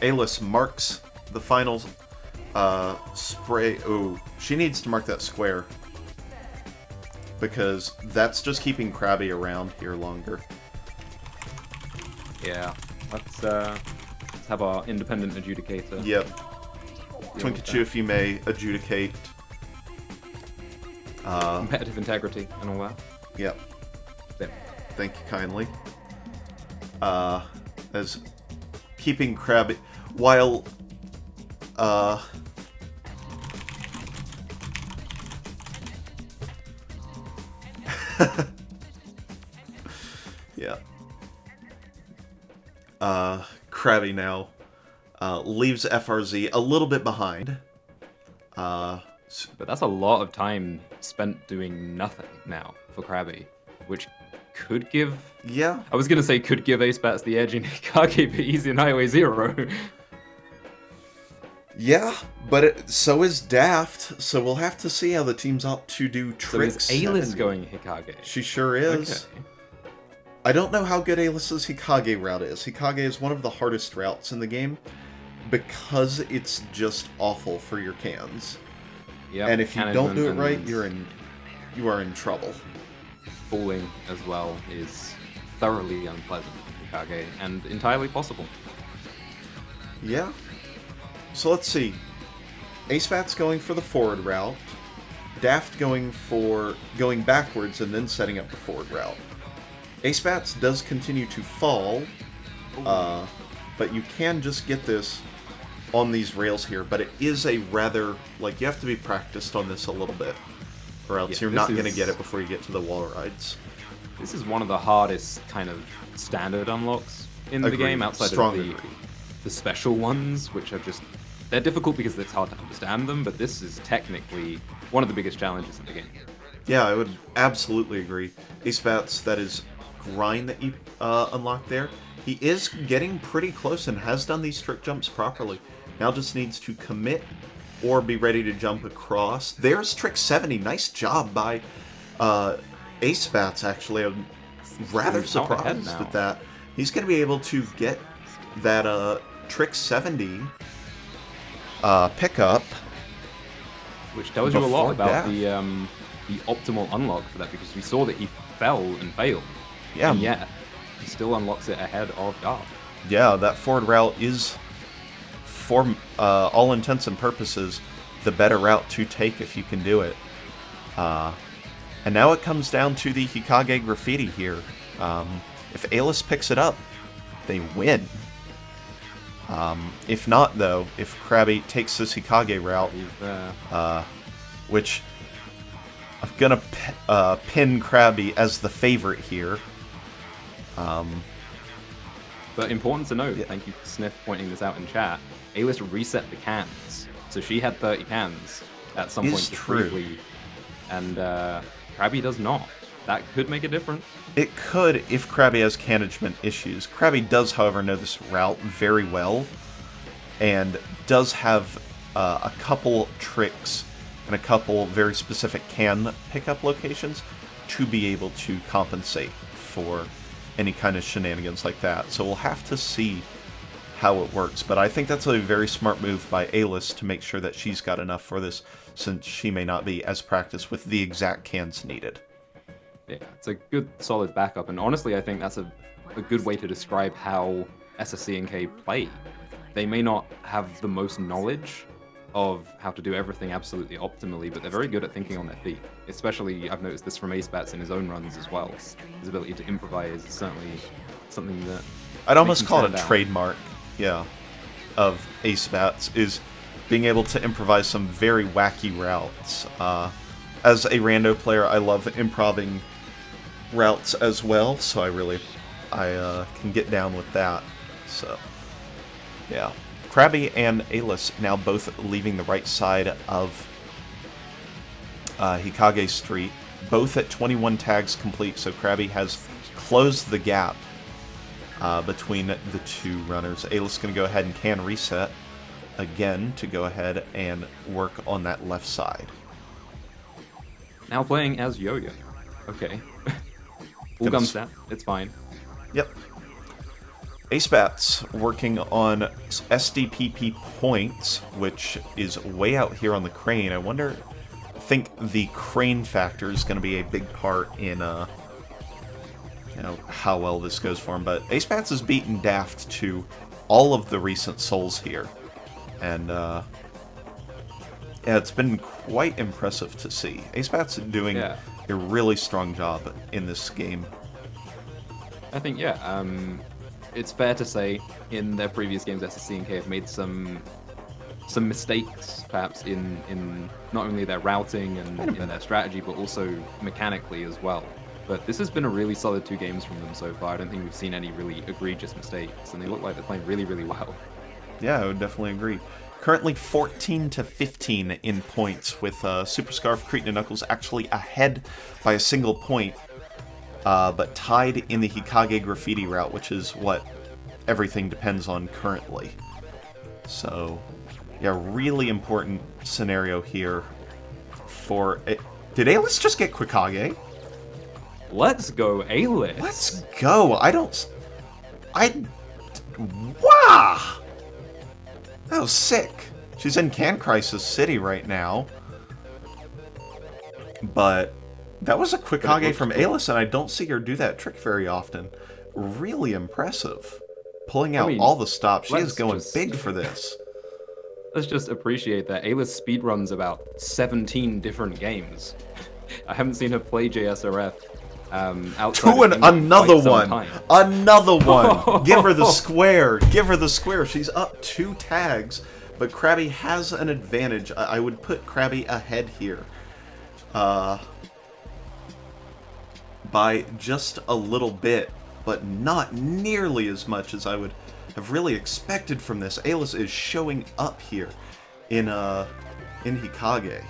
Alis marks the finals spray. Ooh, she needs to mark that square, because that's just keeping Krabby around here longer. Yeah. Let's have our independent adjudicator. Yep. deal with Twinkachu, if you may, adjudicate. competitive integrity and all that. Yep. There. Thank you kindly. As keeping Krabby, while yeah. Krabby now leaves FRZ a little bit behind. But that's a lot of time spent doing nothing now for Krabby, which could give... Yeah. I was going to say could give Ace-Bats the edge in Hikage, but he's in Highway 0. Yeah, but so is Daft, so we'll have to see how the teams opt to do So tricks. is Alis 70. going Hikage? She sure is. Okay. I don't know how good Alis's Hikage route is. Hikage is one of the hardest routes in the game because it's just awful for your cans. Yep, And if you don't do it right, and you are in trouble. falling as well is thoroughly unpleasant in Hikage and entirely possible. Yeah. So let's see. Ace-Bats going for the forward route. Daft going backwards and then setting up the forward route. Ace-Bats does continue to fall, but you can just get this on these rails here. But it is a rather, like, you have to be practiced on this a little bit, or else Yeah, you're not this going to is- get it before you get to the wall rides. This is one of the hardest kind of standard unlocks in the Agreed. game, outside Strong of agree. the special ones, which are just they're difficult because it's hard to understand them, but this is technically one of the biggest challenges in the game. Yeah, I would absolutely agree. Ace Bats, that is grind that you unlock there. He is getting pretty close and has done these trick jumps properly. Now just needs to commit or be ready to jump across. There's trick 70. Nice job by Ace Bats, actually. I'm rather surprised at that. He's going to be able to get that trick 70 pickup. Which tells you a lot about the optimal unlock for that, because we saw that he fell and failed. Yeah. And yet, he still unlocks it ahead of Darth. Yeah, that forward route is, for all intents and purposes, the better route to take if you can do it. And now it comes down to the Hikage Graffiti here. If Alis picks it up, they win. If not, though, if Krabby takes this Hikage route, which I'm going to pin Krabby as the favorite here. But important to note, thank you, Sniff, pointing this out in chat, Alis reset the cans. So she had 30 cans at some point briefly, and Krabby does not. That could make a difference. It could if Krabby has management issues. Krabby does, however, know this route very well, and does have a couple tricks and a couple very specific can pickup locations to be able to compensate for any kind of shenanigans like that. So we'll have to see how it works. But I think that's a very smart move by Alis to make sure that she's got enough for this, since she may not be as practiced with the exact cans needed. Yeah, it's a good, solid backup. And honestly, I think that's a good way to describe how SSC&K play. They may not have the most knowledge of how to do everything absolutely optimally, but they're very good at thinking on their feet. Especially, I've noticed this from Ace Bats in his own runs as well. His ability to improvise is certainly something that I'd almost call it a trademark, of Ace Bats, is being able to improvise some very wacky routes. As a rando player, I love improving routes as well, so I can get down with that. So, yeah. Krabby and Alis now both leaving the right side of Hikage Street, both at 21 tags complete, so Krabby has closed the gap between the two runners. Alis is going to go ahead and can reset again to go ahead and work on that left side. Now playing as Yo-Yo. Okay. Full gum stat. It's fine. Yep. Ace Bats working on SDPP points, which is way out here on the crane. I think the crane factor is going to be a big part in how well this goes for him. But Ace Bats has beaten Daft to all of the recent souls here. And yeah, it's been quite impressive to see. Ace Bats doing a really strong job in this game. I think, it's fair to say in their previous games, SSC&K have made some mistakes, perhaps in not only their routing and in their strategy, but also mechanically as well. But this has been a really solid 2 games from them so far. I don't think we've seen any really egregious mistakes, and they look like they're playing really, really well. Yeah, I would definitely agree. Currently 14-15 in points, with Super Scarf, Cretin, and Knuckles actually ahead by a single point, but tied in the Hikage Graffiti route, which is what everything depends on currently. So, yeah, really important scenario here for it. Did Alis just get Quikage? Let's go, Alis! Let's go! Wow! That was sick. She's in Can Crisis City right now. But that was a Quikage from Alis, and I don't see her do that trick very often. Really impressive. Pulling out all the stops. She is going big for this. Let's just appreciate that Alis speedruns about 17 different games. I haven't seen her play JSRF outside another one. Another one. Give her the square. Give her the square. She's up 2 tags, but Krabby has an advantage. I would put Krabby ahead here. By just a little bit, but not nearly as much as I would have really expected from this. Alis is showing up here in Hikage.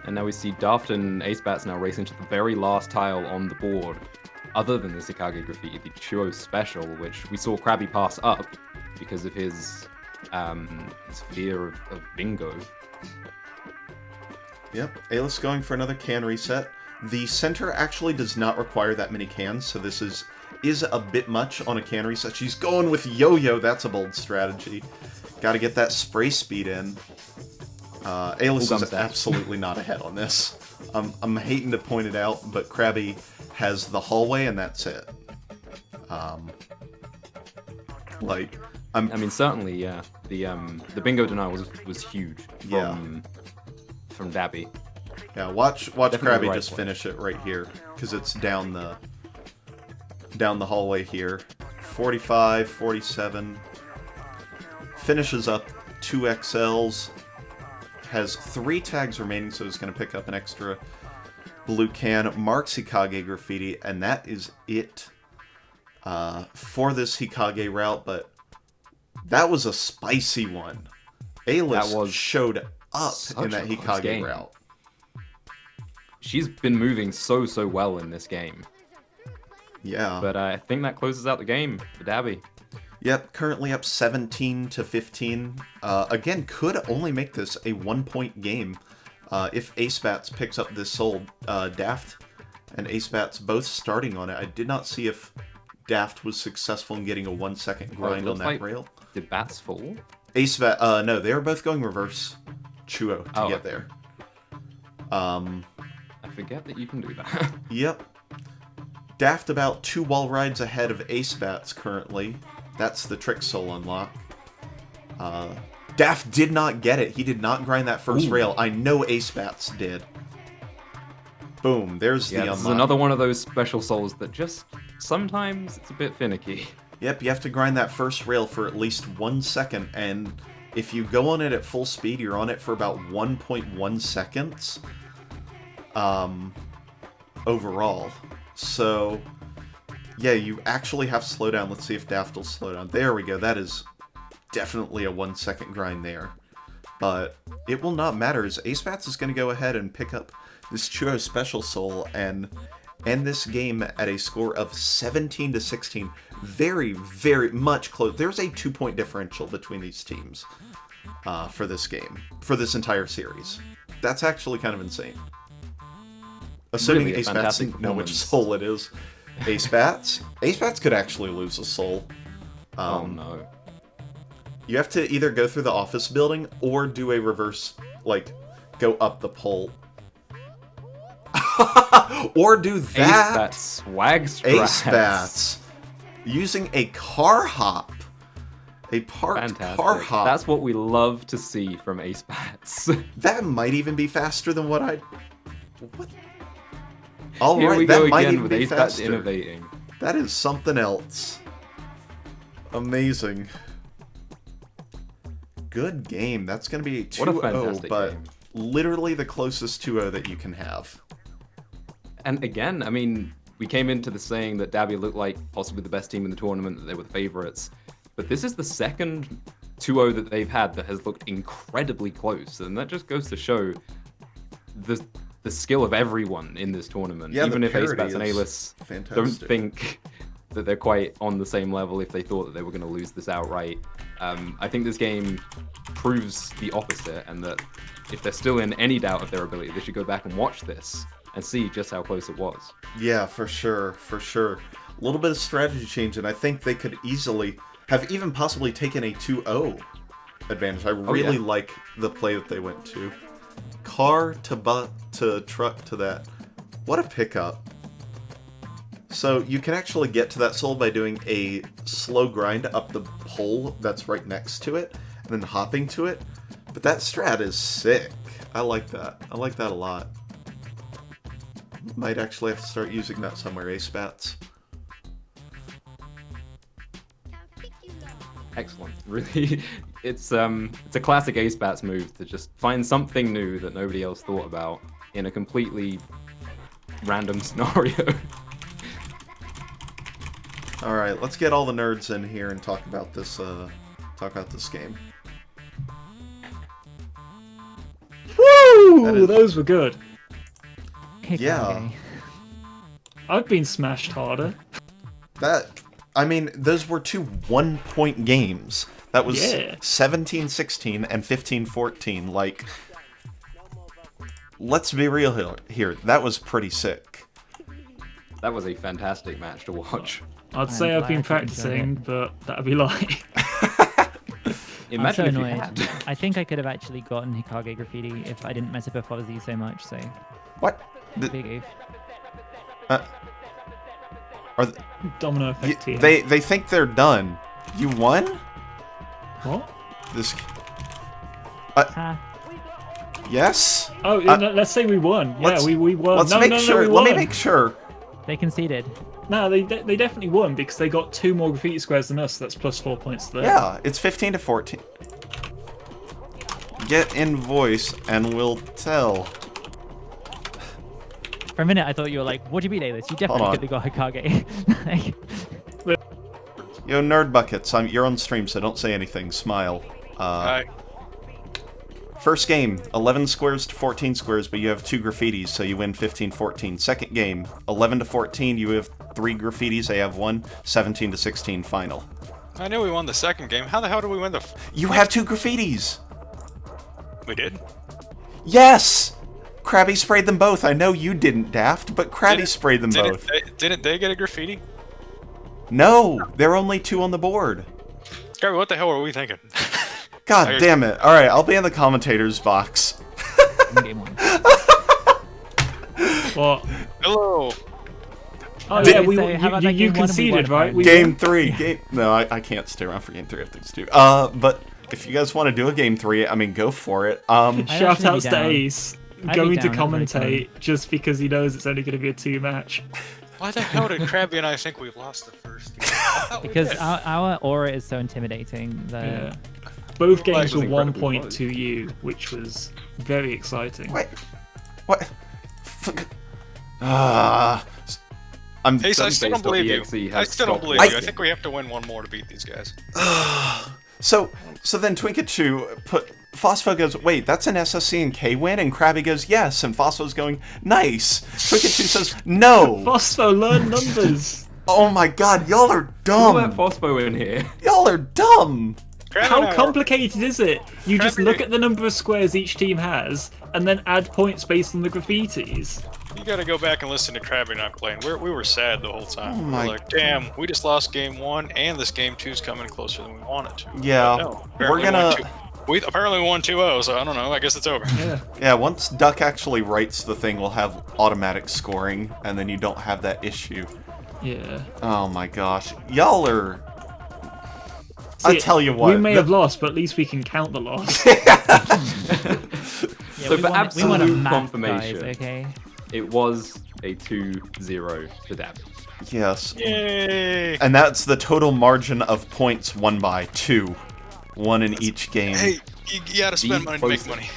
And now we see Daft and Acebats now racing to the very last tile on the board, other than the Hikage Graffiti, the Chuo Special, which we saw Krabby pass up because of his fear of bingo. Yep, Alis going for another can reset. The center actually does not require that many cans, so this is a bit much on a can reset. She's going with Yo-Yo, that's a bold strategy. Gotta get that spray speed in. Alis is absolutely not ahead on this. I'm hating to point it out, but Krabby has the hallway and that's it. I mean, certainly, yeah. The bingo denial was huge from Dabbi. Yeah, watch Krabby right just play. finish it right here, because it's down the hallway here. 45, 47. Finishes up 2 XLs. Has 3 tags remaining, so he's going to pick up an extra blue can. Marks Hikage Graffiti, and that is it for this Hikage route, but that was a spicy one. Alis showed up in that Hikage route. She's been moving so well in this game. Yeah. But I think that closes out the game for Dabbi. Yep, currently up 17-15. Again, could only make this a 1-point game if Acebats picks up this soul. Daft and Acebats both starting on it. I did not see if Daft was successful in getting a 1-second grind on that rail. Did Bats fall? Acebat, no, they were both going reverse Chuo to get there. I forget that you can do that. Yep. Daft about 2 wall rides ahead of Acebats currently. That's the trick soul unlock. Daft did not get it. He did not grind that first rail. I know Acebats did. Boom, there's the unlock. This is another one of those special souls that just, sometimes it's a bit finicky. Yep, you have to grind that first rail for at least 1 second, and if you go on it at full speed, you're on it for about 1.1 seconds overall. So, yeah, you actually have to slow down. Let's see if Daft will slow down. There we go. That is definitely a 1-second grind there. But it will not matter, as Acebats is going to go ahead and pick up this Chuo Special Soul and end this game at a score of 17-16. Very, very much close. There's a 2-point differential between these teams for this game, for this entire series. That's actually kind of insane. Assuming Really Acebats know which soul it is. Acebats could actually lose a soul. Oh no. You have to either go through the office building or do a reverse, like, go up the pole. Or do that. Acebats swag strats. Acebats using a car hop. A parked car hop. That's what we love to see from Acebats. That might even be faster than what I... What? All Here right, we that go might again even with be Acebats faster. innovating. That is something else. Amazing. Good game. That's going to be a 2-0, What a fantastic but game. literally the closest 2-0 that you can have. And again, I mean, we came into the saying that Dabbi looked like possibly the best team in the tournament, that they were the favorites. But this is the second 2-0 that they've had that has looked incredibly close. And that just goes to show the skill of everyone in this tournament. Yeah, even the if Acebats and Alis fantastic. don't think that they're quite on the same level if they thought that they were going to lose this outright. I think this game proves the opposite, and that if they're still in any doubt of their ability, they should go back and watch this and see just how close it was. Yeah, for sure, for sure. A little bit of strategy change, and I think they could easily have even possibly taken a 2-0 advantage. I really like the play that they went to. Car to truck to that. What a pickup. So you can actually get to that soul by doing a slow grind up the pole that's right next to it, and then hopping to it. But that strat is sick. I like that. I like that a lot. Might actually have to start using that somewhere, Acebats. Excellent. Really, it's a classic Acebats move to just find something new that nobody else thought about in a completely random scenario. All right, let's get all the nerds in here and talk about this game. Woo! Those were good. Yeah. I've been smashed harder. Those were 2 one-point games. That was 17-16 and 15-14. Like, let's be real here. That was pretty sick. That was a fantastic match to watch. I'd say I've been practicing, but that'd be lying. Imagine I'm so if you annoyed. had. I think I could have actually gotten Hikage graffiti if I didn't mess up FRZ so much, so... What? Big oof. Domino effect here. They think they're done. You won? What? This. Ha. Yes. Oh, let's say we won. Yeah, we won. Let's no, make no, sure. we Let me won. make sure. They conceded. No, they definitely won because they got 2 more graffiti squares than us. So that's plus 4 points there. Yeah, it's 15-14. Get in voice and we'll tell. For a minute, I thought you were like, what do you mean, Alice? You definitely could have got Hikage. Yo, Nerd Buckets, you're on stream, so don't say anything. Smile. Hi. First game, 11 squares to 14 squares, but you have 2 graffitis, so you win 15-14. Second game, 11 to 14, you have 3 graffitis, they have 1, 17 to 16 final. I knew we won the second game. How the hell did we win the... You have 2 graffitis! We did? Yes! Krabby sprayed them both. I know you didn't, Daft, but Krabby sprayed them both. Didn't they get a graffiti? No! There are only 2 on the board. Gary, what the hell were we thinking? God damn it. Alright, I'll be in the commentators box. Game 1. What? Hello! Oh, Did- yeah, how about that you game 1 and we conceded, won, right? We Game won? 3. No, I can't stay around for game 3. I have things to do. But if you guys want to do a game 3, I mean, go for it. I'd Shout actually be outs to down. Ace I'd be going to down, that's very commentate just because he knows it's only going to be a 2 match. Why the hell did Krabby and I think we lost the first game? I thought we Because did. our aura is so intimidating that... Yeah. Both games was were 1 incredibly point close. to you, which was very exciting. Wait. What? I'm... Ace, I still don't believe you. Based.exe I has still don't stopped believe working. you. I think we have to win 1 more to beat these guys. So then Twinkachu put... Phospho goes, wait, that's an SSC&K win? And Krabby goes, yes. And Phospo's going, nice. Twinkachu says, no. Phospho, learn numbers! Oh my god, y'all are We'll let dumb. Fospo in here. Y'all are dumb. Krabby and I How are- complicated is it? You just Krabby- look at the number of squares each team has, and then add points based on the graffitis. You gotta go back and listen to Krabby not playing. We were sad the whole time. Oh We my were like, damn, we just lost game 1, and this game 2's coming closer than we wanted to. Yeah, But no, we're apparently gonna... we apparently won 2-0, so I don't know. I guess it's over. Yeah. Yeah, once Duck actually writes the thing, we'll have automatic scoring, and then you don't have that issue. Yeah. Oh my gosh. Y'all are... I See, tell you what. We may have lost, but at least we can count the loss. Yeah, So we for won, we won a absolute math, confirmation, guys, okay? it was a 2-0 to Dabbi. Yes. Yay! And that's the total margin of points won by 2. 1 in each game. Hey, you gotta spend money to make closest- money.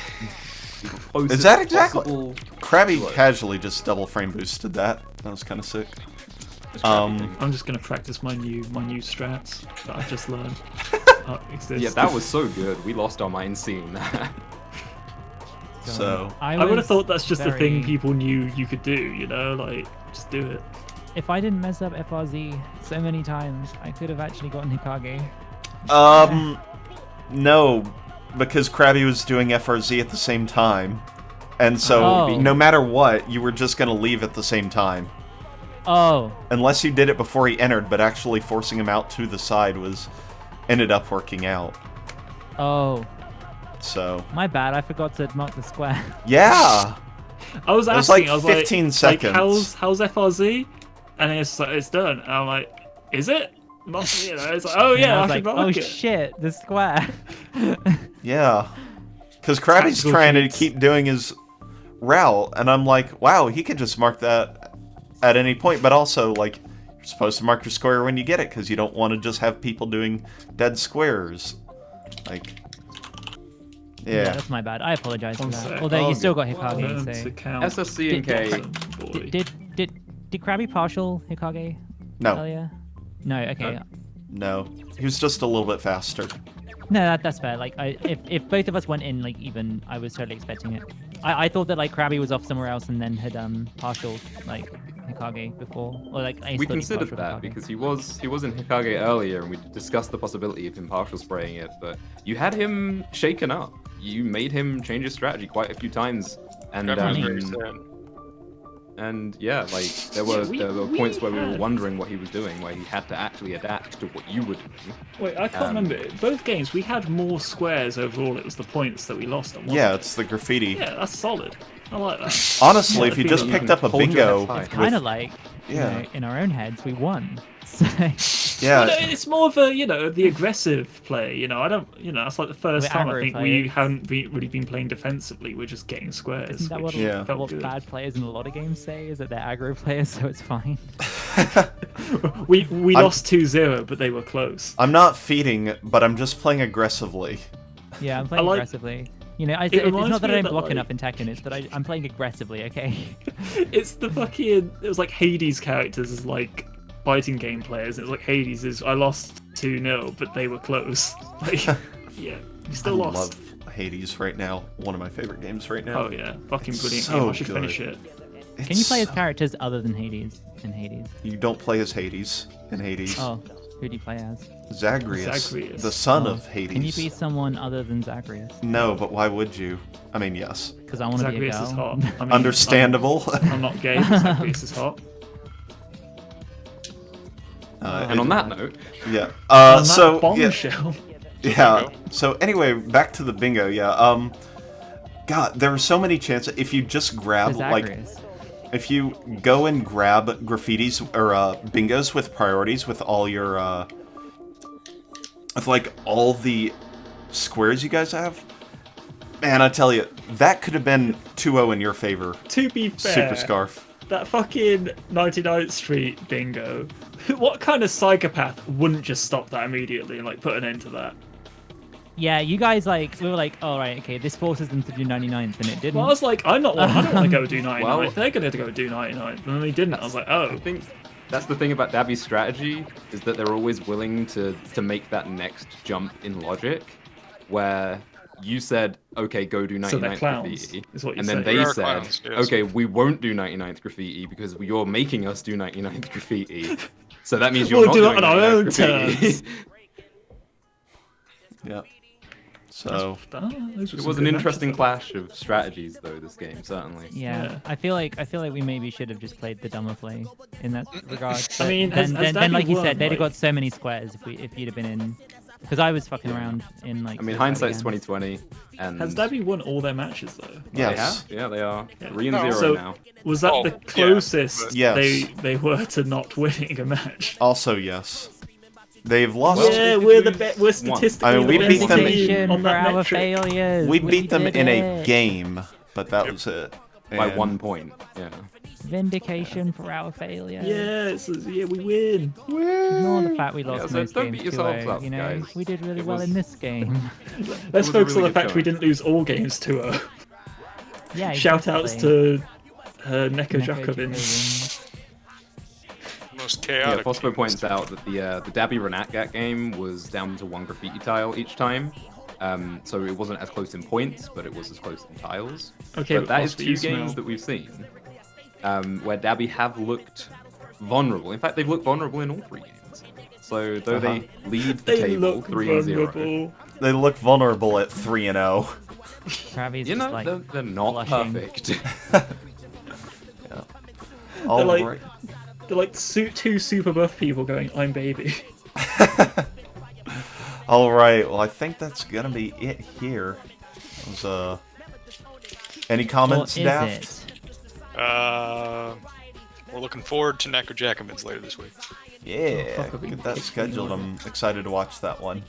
Is that exactly- Possible... Krabby What? casually just double frame boosted that. That was kind of sick. I'm just gonna practice my new strats that I've just learned. Exist. Yeah, that was so good. We lost our mind seeing that. So... I would have was thought that's just a thing very- people knew you could do. You know, like just do it. If I didn't mess up FRZ so many times, I could have actually gotten Hikage. No, because Krabby was doing FRZ at the same time. And so, Oh. no matter what, you were just gonna leave at the same time. Oh, Unless you did it before he entered, but actually forcing him out to the side ended up working out. oh, So, my bad. I forgot to mark the square. yeah! I was was asking. like I was 15 like, seconds. how's FRZ? And it's like it's done. And I'm like, is it? Must, you know, it's like, oh And yeah, I I was should like, mark oh it. shit, the square. Yeah. Because Krabby's Tactical trying to cheats. keep doing his route, and I'm like, wow, he could just mark that at any point, but also, like, you're supposed to mark your square when you get it, because you don't want to just have people doing dead squares. Like, yeah. That's my bad. I apologize for One that. sec. Although Oh, you still good. got Learn Hikage, to so... count. SSC&K. Boy. Did Krabby partial Hikage No. earlier? No, okay. No, he was just a little bit faster. No, that's fair. Like, if both of us went in like even, I was totally expecting it. I thought that like Krabby was off somewhere else and then had partial like Hikage before, or like We considered that Hikage. because he was in Hikage earlier, and we discussed the possibility of him partial spraying it. But you had him shaken up. You made him change his strategy quite a few times, and That was very sad. and yeah, like there were points where we were wondering what he was doing, where he had to actually adapt to what you were doing. Wait, I can't remember. Both games, we had more squares overall. It was the points that we lost on. Yeah, it's the graffiti. Yeah, that's solid. I like that. Honestly, Yeah, if you I just feel picked up a hold your bingo, head high. It's kind of like, Yeah. in our own heads, we won. So, yeah, Well, no, it's more of a, the aggressive play. I don't, that's like the first We're time I aggro think we players. haven't really been playing defensively. We're just getting squares. isn't that what, which Yeah. felt what good. bad players in a lot of games say? Is that they're aggro players, so it's fine. We lost 2-0, but they were close. I'm not feeding, but I'm just playing aggressively. Yeah, I'm playing like- aggressively. It's reminds not that me I of don't that, block enough like- in Tekken, it's that I'm playing aggressively, okay? It's the fucking. It was like Hades' characters as like fighting game players. It was like Hades is I lost 2-0, but they were close. Like, yeah, you still I lost. love Hades right now. One of my favorite games right now. Oh yeah, fucking brilliant So game. I should good. finish it. Can you play as It's- characters other than Hades in Hades? You don't play as Hades in Hades. Oh, who do you play as? Zagreus, Zagreus. the son Oh, of Hades. Can you be someone other than Zagreus? No, but why would you? I mean, yes. Because I want to be a Zagreus girl. is hot. I mean, Understandable. I'm not gay. But Zagreus is hot. And on that note, yeah. On that So yeah, bombshell. yeah. So anyway, back to the bingo. Yeah. God, there are so many chances. If you just grab For like, Zagreus. if you go and grab graffitis or bingos with priorities with all your with like all the squares you guys have, man, I tell you, that could have been 2-0 in your favor. To be fair, Super Scarf. that fucking 99th Street bingo. What kind of psychopath wouldn't just stop that immediately and like put an end to that? Yeah, you guys we were like, oh right, okay, this forces them to do 99th, and it didn't. Well, I was like, I don't want to go do 99th. Well- They're going to go do 99th, and then they didn't. I was like, oh. I think that's the thing about Dabby's strategy, is that they're always willing to make that next jump in logic, where you said, okay, go do 99th So they're clowns, graffiti, is what you're and then saying. they We are said, clowns, yes. okay, we won't do 99th graffiti because you're making us do 99th graffiti. So that means you're We'll not do doing it on our 99th own graffiti. terms. Yeah. So Those were It some was good an interesting matches, clash of strategies, though. This game certainly. Yeah, Yeah. I feel like we maybe should have just played the dumber play in that regard. I mean, then, has then Dabby like you won, said, they'd have like- got so many squares if you'd have been in. Because I was fucking around in like. I mean, the hindsight's again. 2020, and Has Dabby won all their matches though? they yes. have. Yeah, they are Yeah. 3-0 So- now. Was that Oh, the yeah, closest but- Yes. they were to not winning a match? Also, yes. They've lost. Well, Yeah, they we're did we're lose statistically one. I mean, we the beat best them- team Vindication on for that our metric. failures. we beat them did in a it. game, but that was it. By And 1 point. Yeah. Vindication for our failures. Yeah, we win. Ignore the fact we lost so most don't games beat yourselves 2-0, up, you know, guys. we did really It well was- in this game. Let's was a focus on really the good fact we showing. didn't lose all games 2-0. Yeah. Shout outs exactly. to Neko Neko Jacobin. Jacobin. Most Yeah, chaotic. Fosfo points out that the Dabby Renatgat game was down to 1 graffiti tile each time. So it wasn't as close in points, but it was as close in tiles. Okay, But that is Fosfo, 2 you games smell. that we've seen where Dabby have looked vulnerable. In fact, they've looked vulnerable in all 3 games. So though they lead the They table look 3-0, vulnerable. they look vulnerable at 3-0. Travis you is know, like they're not blushing. perfect. All like- right. They're like two super buff people going, I'm baby. All right. Well, I think that's gonna be it here. That was, any Or comments, is Daft? it? We're looking forward to Neko Jacobins later this week. Yeah, fuck, I've been get that kicking scheduled. you. I'm excited to watch that one.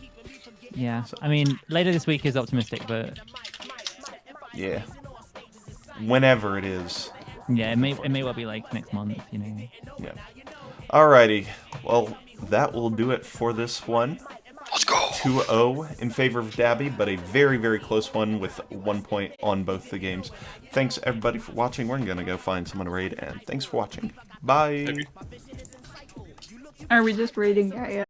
Yeah. I mean, later this week is optimistic, but Yeah. Whenever it is. yeah, it may well be like next month, you know. Yeah. Alrighty. Well, that will do it for this one. Let's go. 2-0 in favor of Dabby, but a very, very close one with 1 point on both the games. Thanks, everybody, for watching. We're going to go find someone to raid, and thanks for watching. Bye. Maybe. Are we just rating Gaia?